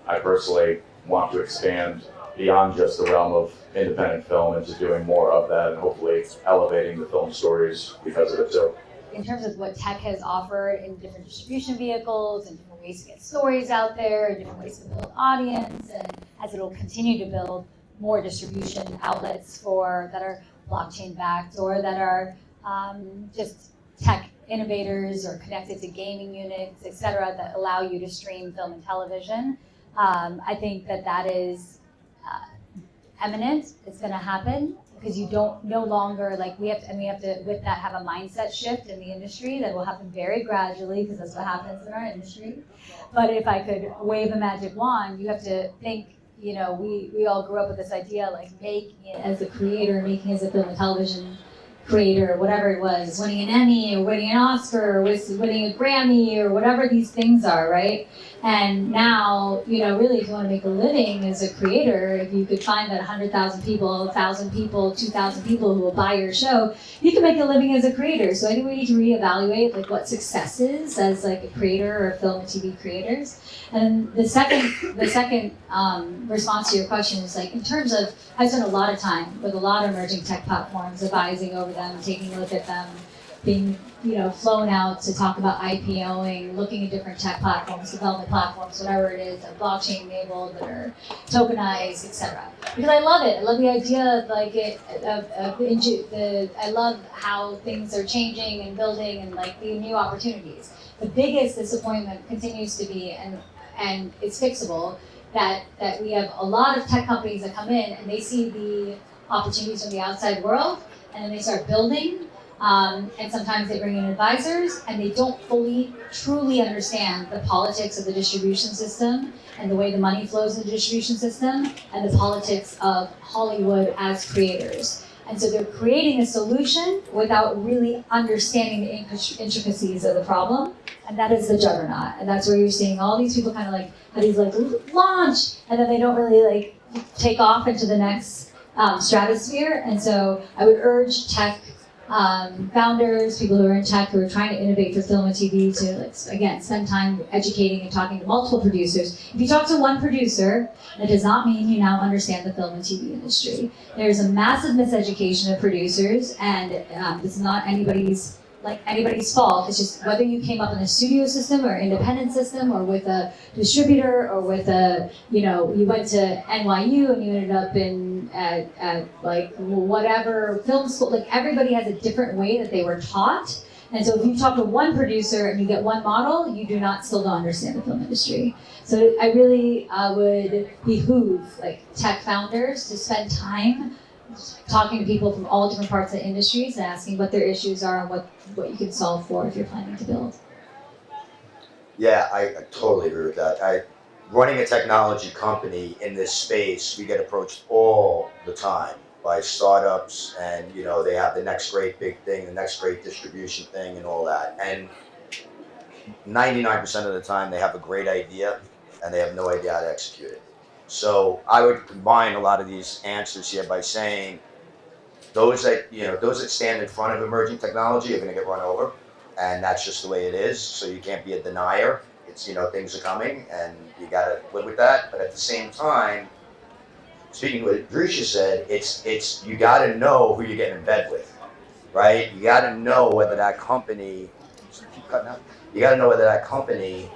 I personally want to expand beyond just the realm of independent film into doing more of that and hopefully elevating the film stories because of it too. In terms of what tech has offered in different distribution vehicles and different ways to get stories out there, and different ways to build audience, and as it will continue to build more distribution outlets that are blockchain backed or that are just tech innovators or connected to gaming units, et cetera, that allow you to stream film and television. I think that is eminent. It's going to happen because you don't no longer we have to with that have a mindset shift in the industry that will happen very gradually because that's what happens in our industry. But if I could wave a magic wand, you have to think. We all grew up with this idea making it as a creator, making as a film and television creator, whatever it was, winning an Emmy or winning an Oscar or winning a Grammy or whatever these things are, right? And now, really, if you want to make a living as a creator, if you could find that 100,000 people, 1,000 people, 2,000 people who will buy your show, you can make a living as a creator. So I think we need to reevaluate what success is as a creator or film and TV creators. And the second response to your question is in terms of, I spent a lot of time with a lot of emerging tech platforms, advising over them, taking a look at them, being flown out to talk about IPOing, looking at different tech platforms, development platforms, whatever it is, that are blockchain enabled, that are tokenized, etc. Because I love it. I love the idea of I love how things are changing and building and the new opportunities. The biggest disappointment continues to be, and it's fixable, that we have a lot of tech companies that come in and they see the opportunities from the outside world and then they start building. And sometimes they bring in advisors and they don't truly understand the politics of the distribution system and the way the money flows in the distribution system and the politics of Hollywood as creators. And so they're creating a solution without really understanding the intricacies of the problem. And that is the juggernaut. And that's where you're seeing all these people kind of have these launch, and then they don't really take off into the next stratosphere. And so I would urge tech founders, people who are in tech, who are trying to innovate for film and TV to, again, spend time educating and talking to multiple producers. If you talk to one producer, that does not mean you now understand the film and TV industry. There's a massive miseducation of producers, and this is not anybody's fault. It's just whether you came up in a studio system or independent system or with a distributor or with you went to NYU and you ended up at whatever film school. Everybody has a different way that they were taught. And so if you talk to one producer and you get one model, you still don't understand the film industry. So I really would behoove tech founders to spend time talking to people from all different parts of the industries and asking what their issues are and what you can solve for if you're planning to build. Yeah, I totally agree with that. Running a technology company in this space, we get approached all the time by startups, and they have the next great big thing, the next great distribution thing and all that. And 99% of the time they have a great idea and they have no idea how to execute it. So I would combine a lot of these answers here by saying those that stand in front of emerging technology are going to get run over, and that's just the way it is. So you can't be a denier. It's things are coming, and you got to live with that. But at the same time, speaking of what Adhrucia said, it's you got to know who you're getting in bed with, right? You got to know whether that company. You got to know whether that company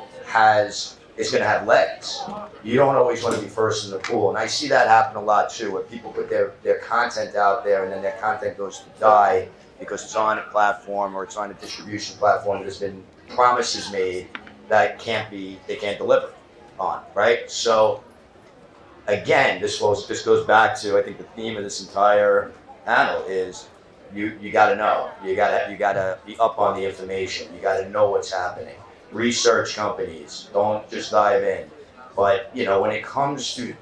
is going to have legs. You don't always want to be first in the pool. And I see that happen a lot too, where people put their content out there and then their content goes to die because it's on a platform or it's on a distribution platform. There's been promises made that they can't deliver on, right? So again, this goes back to, I think the theme of this entire panel is you got to know. You got to be up on the information. You got to know what's happening. Research companies, don't just dive in. But when it comes to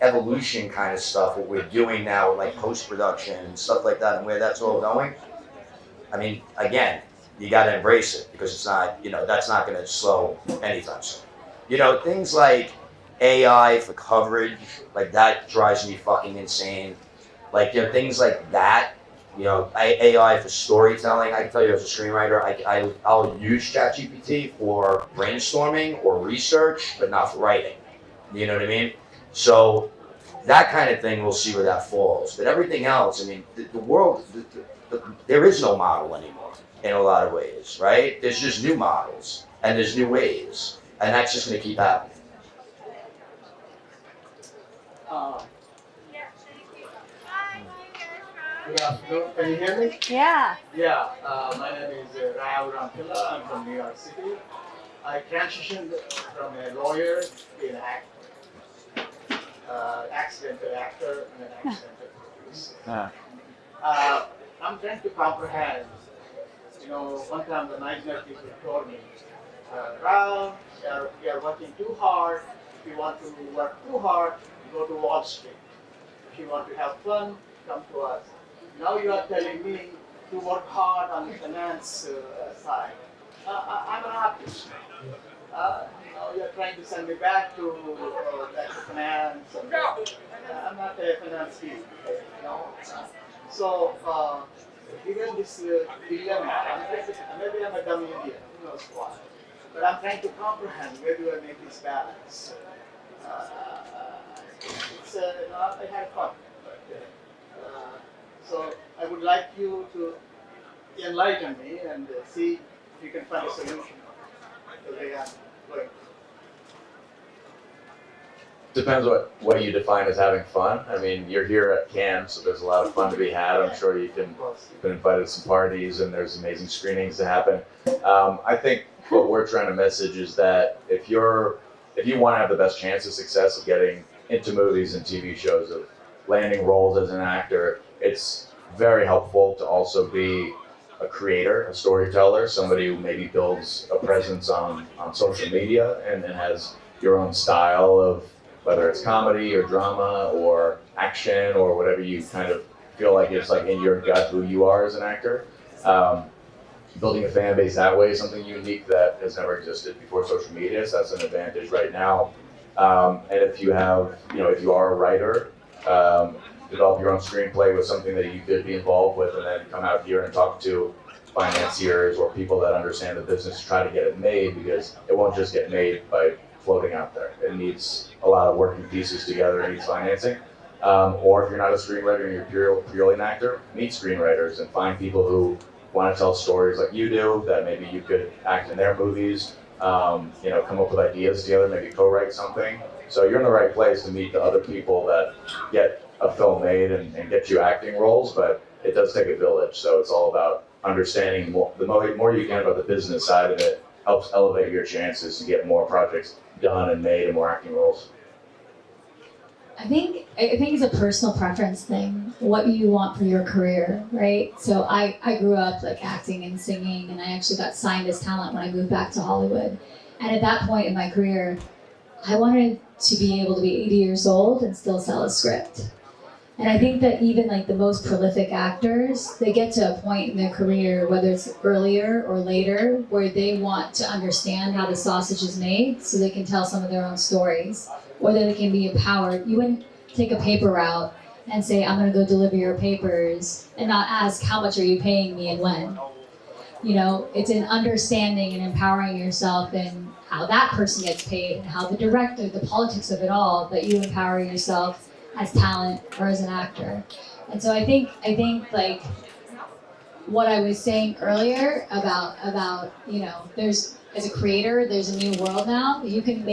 evolution kind of stuff, what we're doing now, like post-production and stuff like that, and where that's all going, I mean, again, you got to embrace it because it's not, that's not going to slow anytime soon. Things like AI for coverage, like that drives me fucking insane. Like, things like that, AI for storytelling. I can tell you as a screenwriter, I'll use ChatGPT for brainstorming or research, but not for writing. You know what I mean? So that kind of thing, we'll see where that falls. But everything else, I mean, the world, there is no model anymore in a lot of ways, right? There's just new models and there's new ways, and that's just going to keep happening. Good afternoon. Can you hear me? Yeah. Yeah. My name is Adhrucia Apana. I'm from New York City. I transitioned from a lawyer to an accidental actor and an accidental producer. I'm trying to comprehend. One time the Nigerian people told me, Rao, you're working too hard. If you want to work too hard, go to Wall Street. If you want to have fun, come to us. Now you are telling me to work hard on the finance side. I'm an artist. You're trying to send me back to finance. I'm not a finance geek. So given this dilemma, maybe I'm a dumb Indian. Who knows why? But I'm trying to comprehend where do I make this balance. I had fun. So I would like you to enlighten me and see if you can find a solution to the way I'm going. Depends what you define as having fun. I mean, you're here at Cannes, so there's a lot of fun to be had. I'm sure you've been invited to some parties and there's amazing screenings to happen. I think what we're trying to message is that if you want to have the best chance of success of getting into movies and TV shows, of landing roles as an actor, it's very helpful to also be a creator, a storyteller, somebody who maybe builds a presence on social media and has your own style of whether it's comedy or drama or action or whatever you kind of feel like it's like in your gut who you are as an actor. Building a fan base that way is something unique that has never existed before social media, so that's an advantage right now. And if you have, if you are a writer, develop your own screenplay with something that you could be involved with, and then come out here and talk to financiers or people that understand the business to try to get it made, because it won't just get made by floating out there. It needs a lot of working pieces together. It needs financing. Or if you're not a screenwriter and you're purely an actor, meet screenwriters and find people who want to tell stories like you do, that maybe you could act in their movies, come up with ideas together, maybe co-write something. So you're in the right place to meet the other people that get a film made and get you acting roles, but it does take a village. So it's all about understanding more. The more you can about the business side of it helps elevate your chances to get more projects done and made and more acting roles. I think it's a personal preference thing, what you want for your career, right? So I grew up like acting and singing, and I actually got signed as talent when I moved back to Hollywood. And at that point in my career, I wanted to be able to be 80 years old and still sell a script. And I think that even like the most prolific actors, they get to a point in their career, whether it's earlier or later, where they want to understand how the sausage is made so they can tell some of their own stories, or that they can be empowered. You wouldn't take a paper route and say, I'm gonna go deliver your papers, and not ask, how much are you paying me and when? It's an understanding and empowering yourself in how that person gets paid and how the director, the politics of it all, that you empower yourself as talent or as an actor. And so I think like what I was saying earlier about there's, as a creator, there's a new world now. You could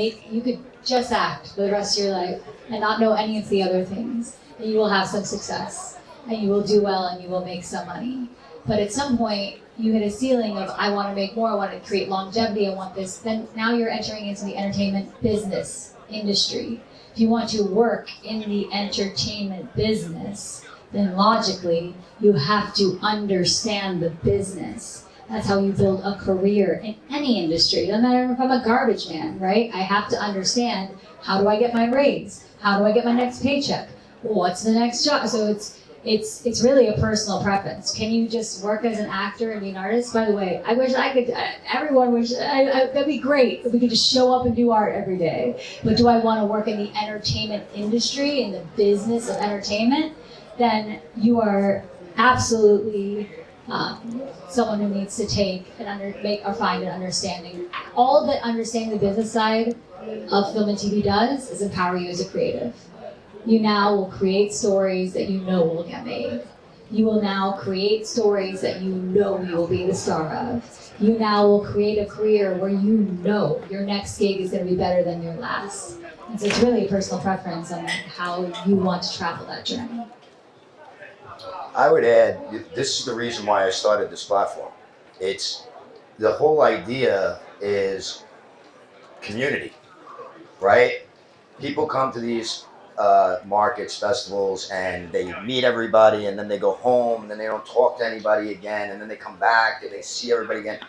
just act for the rest of your life and not know any of the other things, and you will have some success and you will do well and you will make some money. But at some point you hit a ceiling of, I want to make more, I want to create longevity, I want this. Then now you're entering into the entertainment business industry. If you want to work in the entertainment business, then logically you have to understand the business. That's how you build a career in any industry. No matter if I'm a garbage man, right? I have to understand, how do I get my raise? How do I get my next paycheck? What's the next job? So it's it's really a personal preference. Can you just work as an actor and be an artist? By the way, I wish I could, everyone wish, that'd be great if we could just show up and do art every day. But do I want to work in the entertainment industry, in the business of entertainment? Then you are absolutely someone who needs to take and find an understanding. All that understanding the business side of film and TV does is empower you as a creative. You now will create stories that you know will get made. You will now create stories that you know you will be the star of. You now will create a career where you know your next gig is going to be better than your last. And so it's really a personal preference on how you want to travel that journey. I would add, this is the reason why I started this platform. It's the whole idea is community, right? People come to these markets, festivals, and they meet everybody, and then they go home, and then they don't talk to anybody again, and then they come back and they see everybody again.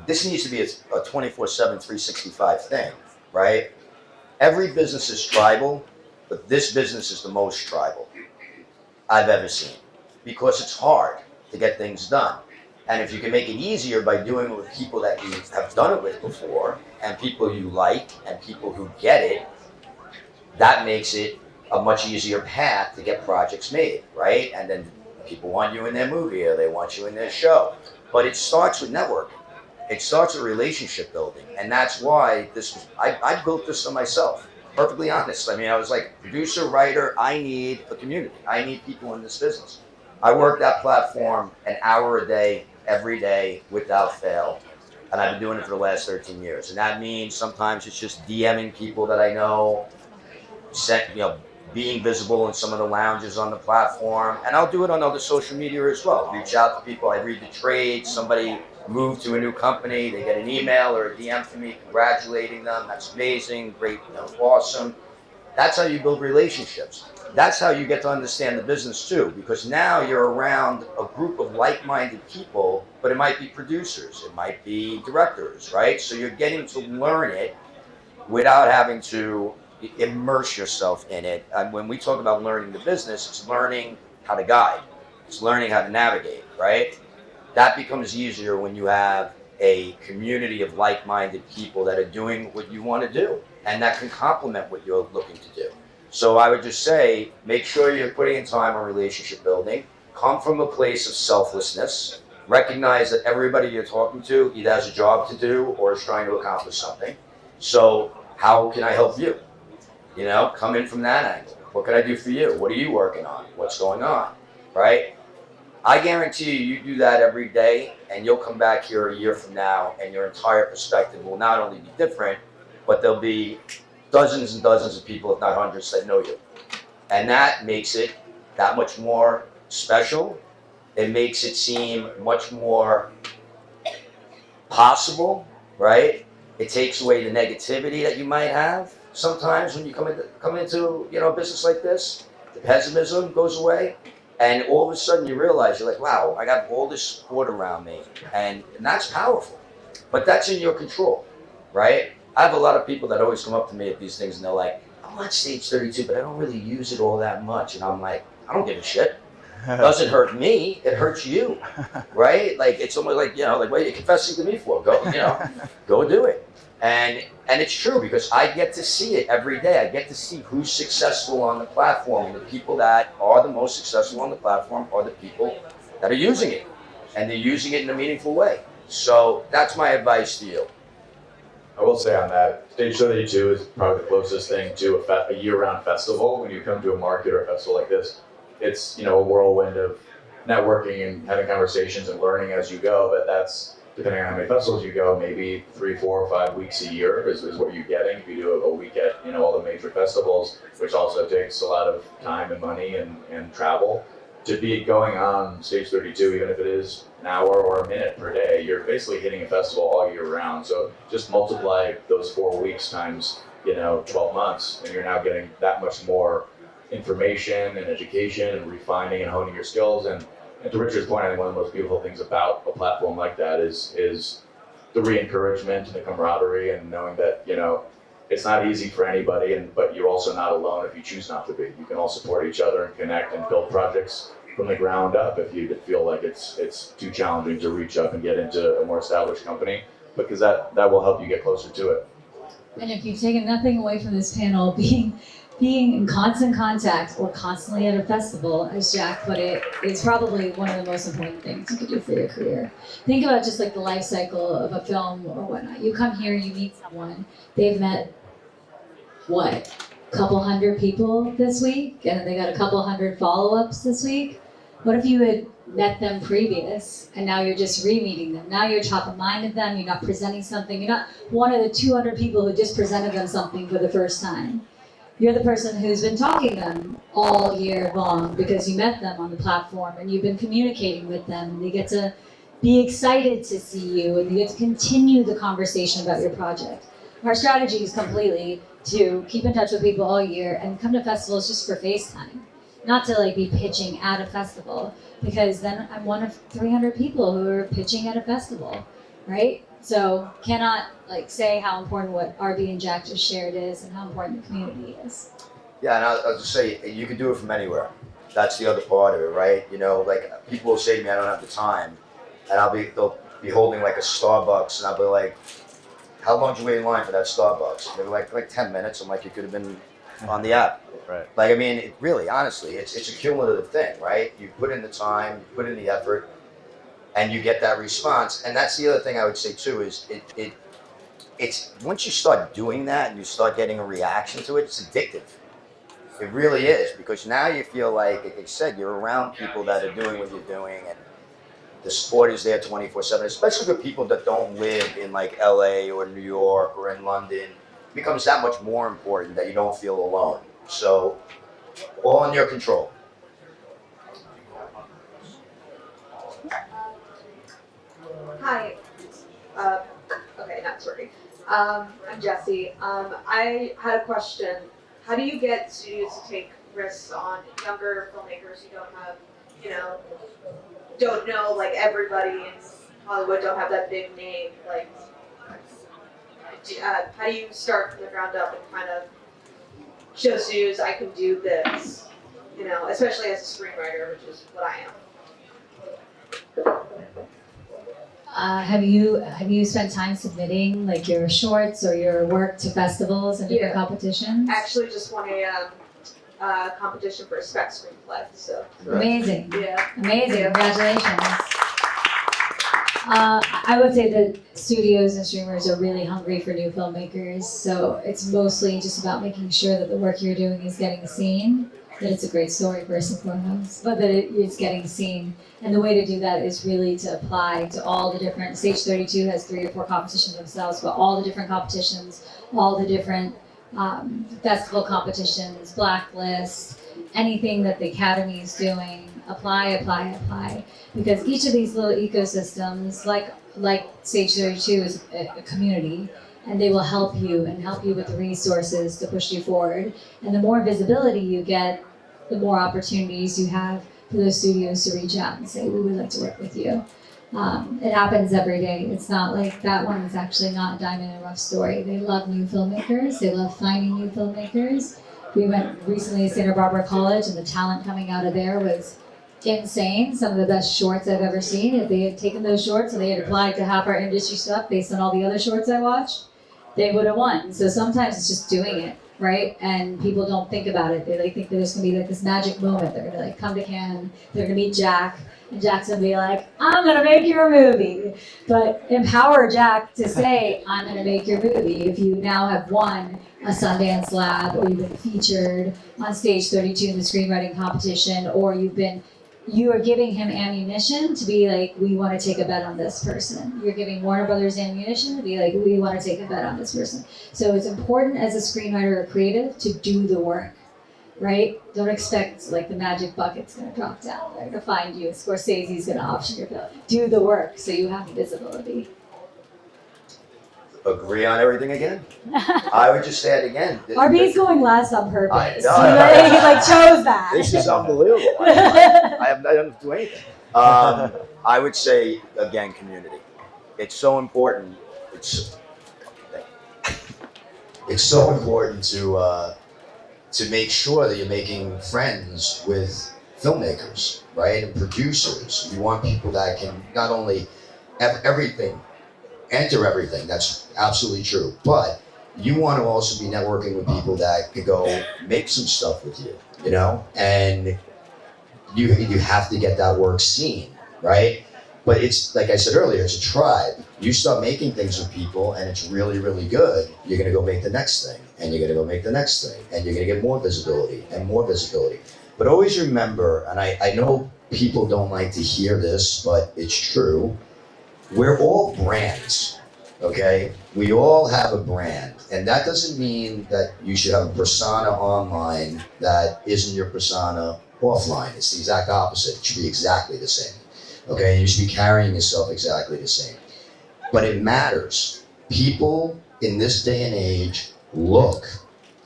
This needs to be a 24/7, 365 thing, right? Every business is tribal, but this business is the most tribal I've ever seen, because it's hard to get things done. And if you can make it easier by doing it with people that you have done it with before, and people you like, and people who get it, that makes it a much easier path to get projects made, right? And then people want you in their movie, or they want you in their show. But it starts with networking. It starts with relationship building. And that's why I built this on myself, perfectly honest. I mean, I was like, producer, writer, I need a community. I need people in this business. I work that platform an hour a day, every day, without fail. And I've been doing it for the last 13 years. And that means sometimes it's just DMing people that I know, being visible in some of the lounges on the platform. And I'll do it on other social media as well. Reach out to people. I read the trades. Somebody moved to a new company. They get an email or a DM from me congratulating them. That's amazing. Great. Awesome. That's how you build relationships. That's how you get to understand the business too, because now you're around a group of like-minded people, but it might be producers, it might be directors, right? So you're getting to learn it without having to immerse yourself in it. And when we talk about learning the business, it's learning how to guide, it's learning how to navigate, right? That becomes easier when you have a community of like-minded people that are doing what you want to do, and that can complement what you're looking to do. So I would just say, make sure you're putting in time on relationship building. Come from a place of selflessness. Recognize that everybody you're talking to either has a job to do or is trying to accomplish something. So how can I help you? Come in from that angle. What can I do for you? What are you working on? What's going on, right? I guarantee you do that every day, and you'll come back here a year from now, and your entire perspective will not only be different, but there'll be dozens and dozens of people, if not hundreds, that know you. And that makes it that much more special. It makes it seem much more possible, right? It takes away the negativity that you might have sometimes when you come into a business like this. The pessimism goes away, and all of a sudden you realize, you're like, wow, I got all this support around me, and that's powerful. But that's in your control, right? I have a lot of people that always come up to me at these things and they're like, I'm on stage 32, but I don't really use it all that much. And I'm like, I don't give a shit. It doesn't hurt me, it hurts you, right? Like, it's almost like, what are you confessing to me for? Go do it. And it's true, because I get to see it every day. I get to see who's successful on the platform. And the people that are the most successful on the platform are the people that are using it. And they're using it in a meaningful way. So that's my advice to you. I will say on that, Stage 32 is probably the closest thing to a year-round festival. When you come to a market or a festival like this, it's a whirlwind of networking and having conversations and learning as you go. But that's, depending on how many festivals you go, maybe 3, 4, 5 weeks a year is what you're getting. If you do a week at all the major festivals, which also takes a lot of time and money and travel. To be going on Stage 32, even if it is an hour or a minute per day, you're basically hitting a festival all year round. So just multiply those 4 weeks times 12 months, and you're now getting that much more information and education and refining and honing your skills. And to Richard's point, I think one of the most beautiful things about a platform like that is the re-encouragement and the camaraderie, and knowing that it's not easy for anybody, but you're also not alone if you choose not to be. You can all support each other and connect and build projects from the ground up if you feel like it's too challenging to reach up and get into a more established company, because that will help you get closer to it. And if you've taken nothing away from this panel, being in constant contact or constantly at a festival, as Jack put it, is probably one of the most important things you could do for your career. Think about just like the life cycle of a film or whatnot. You come here, you meet someone, they've met, what, a couple hundred people this week, and then they got a couple hundred follow-ups this week? What if you had met them previous, and now you're just re-meeting them? Now you're top of mind of them, you're not presenting something, you're not one of the 200 people who just presented them something for the first time. You're the person who's been talking to them all year long because you met them on the platform and you've been communicating with them, and they get to be excited to see you and you get to continue the conversation about your project. Our strategy is completely to keep in touch with people all year and come to festivals just for FaceTime. Not to like be pitching at a festival, because then I'm one of 300 people who are pitching at a festival, right? So cannot like say how important what RB and Jack just shared is and how important the community is. Yeah, and I'll just say, you can do it from anywhere. That's the other part of it, right? You know, like people will say to me, I don't have the time, and they'll be holding like a Starbucks, and I'll be like, how long did you wait in line for that Starbucks? And they're like 10 minutes. I'm like, you could have been on the app. Right. Like, I mean, it really, honestly, it's a cumulative thing, right? You put in the time, you put in the effort, and you get that response. And that's the other thing I would say too, is it's once you start doing that and you start getting a reaction to it, it's addictive. It really is, because now you feel like I said, you're around people that are doing what you're doing, and the support is there 24/7, especially for people that don't live in like LA or New York or in London. It becomes that much more important that you don't feel alone. So, all in your control. Hi. Okay, not sorry. I'm Jesse. I had a question. How do you get studios to take risks on younger filmmakers who don't have, don't know like everybody in Hollywood, don't have that big name? Like, how do you start from the ground up and kind of show studios I can do this? Especially as a screenwriter, which is what I am. Have you spent time submitting like your shorts or your work to festivals and different competitions? Actually, just won a competition for a spec screenplay. So Amazing. yeah, Amazing. Yeah. Congratulations. I would say that studios and streamers are really hungry for new filmmakers, so it's mostly just about making sure that the work you're doing is getting seen, that it's a great story first and foremost, but that it's getting seen. And the way to do that is really to apply to all the different, Stage 32 has 3 or 4 competitions themselves, but all the different competitions, all the different festival competitions, blacklists, anything that the Academy is doing, apply. Because each of these little ecosystems, like Stage 32 is a community, and they will help you with the resources to push you forward. And the more visibility you get, the more opportunities you have for those studios to reach out and say, we would like to work with you. It happens every day. It's not like that one is actually not a diamond in a rough story. They love new filmmakers. They love finding new filmmakers. We went recently to Santa Barbara College, and the talent coming out of there was insane. Some of the best shorts I've ever seen. If they had taken those shorts and they had applied to half our industry stuff based on all the other shorts I watched, they would have won. So sometimes it's just doing it, right? And people don't think about it. They think that there's gonna be like this magic moment. They're gonna like come to Cannes, they're gonna meet Jack, and Jack's gonna be like, I'm gonna make your movie. But empower Jack to say, I'm gonna make your movie. If you now have won a Sundance Lab, or you've been featured on Stage 32 in the screenwriting competition, or you are giving him ammunition to be like, we want to take a bet on this person. You're giving Warner Brothers ammunition to be like, we want to take a bet on this person. So it's important as a screenwriter or creative to do the work, right? Don't expect like the magic bucket's going to drop down. They're going to find you. Scorsese's going to option your film. Do the work so you have visibility. Agree on everything again? I would just say it again. RB's going last on purpose. I know. He like chose that. This is unbelievable. I don't do anything. I would say, again, community. It's so important. it's so important to make sure that you're making friends with filmmakers, right, and producers. You want people that can not only have everything, enter everything. That's absolutely true, but you want to also be networking with people that could go make some stuff with you, you know, and you have to get that work seen, right? But it's like I said earlier, it's a tribe. You start making things with people and it's really, really good, you're gonna go make the next thing, and you're gonna go make the next thing, and you're gonna get more visibility and more visibility. But always remember, and I know people don't like to hear this, but it's true, we're all brands, okay? We all have a brand, and that doesn't mean that you should have a persona online that isn't your persona offline. It's the exact opposite. It should be exactly the same, okay? You should be carrying yourself exactly the same. But it matters. People in this day and age look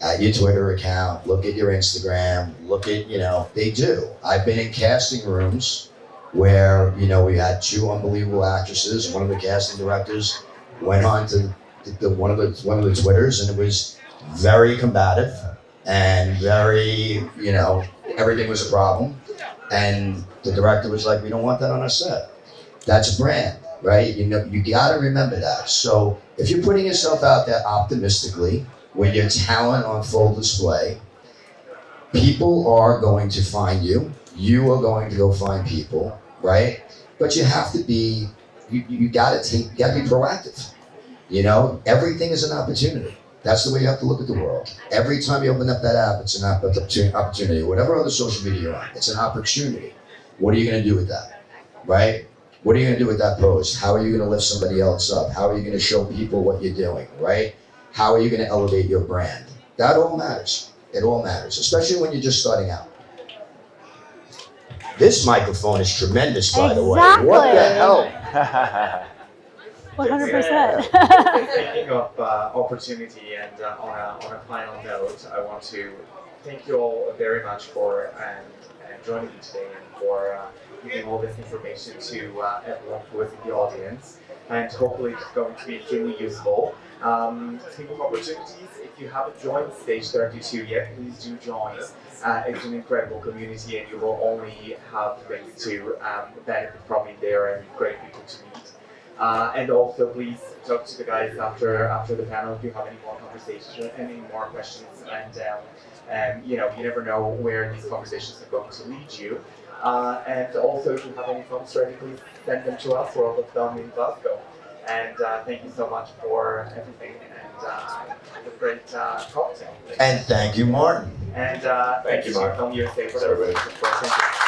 at your Twitter account, look at your Instagram, look at, you know, they do. I've been in casting rooms where, you know, we had two unbelievable actresses. One of the casting directors went on to one of the Twitters, and it was very combative and very, you know, everything was a problem. And the director was like, we don't want that on our set. That's a brand, right? You know, you gotta remember that. So if you're putting yourself out there optimistically, with your talent on full display, people are going to find you. You are going to go find people, right? But you have to be, you gotta be proactive. You know, everything is an opportunity. That's the way you have to look at the world. Every time you open up that app, it's an opportunity. Whatever other social media you're on, it's an opportunity. What are you gonna do with that, right? What are you gonna do with that post? How are you gonna lift somebody else up? How are you gonna show people what you're doing, right? How are you gonna elevate your brand? That all matters. It all matters, especially when you're just starting out. This microphone is tremendous, by the way. What the hell? 100%. Speaking of opportunity, and on a final note, I want to thank you all very much for joining me today and for giving all this information to everyone who is in the audience, and hopefully it's going to be extremely useful. Speaking of opportunities, if you haven't joined Stage 32 yet, please do join. It's an incredible community, and you will only have things to benefit from in there, and great people to meet. And also, please talk to the guys after the panel if you have any more conversations, any more questions, and you know, you never know where these conversations are going to lead you. And also, if you have any films ready, please send them to us. We're all film in Glasgow. And thank you so much for everything, and have a great cocktail. And thank you, Martin. And Thank you, Mark. Film USA for Everybody. the support. Thank you.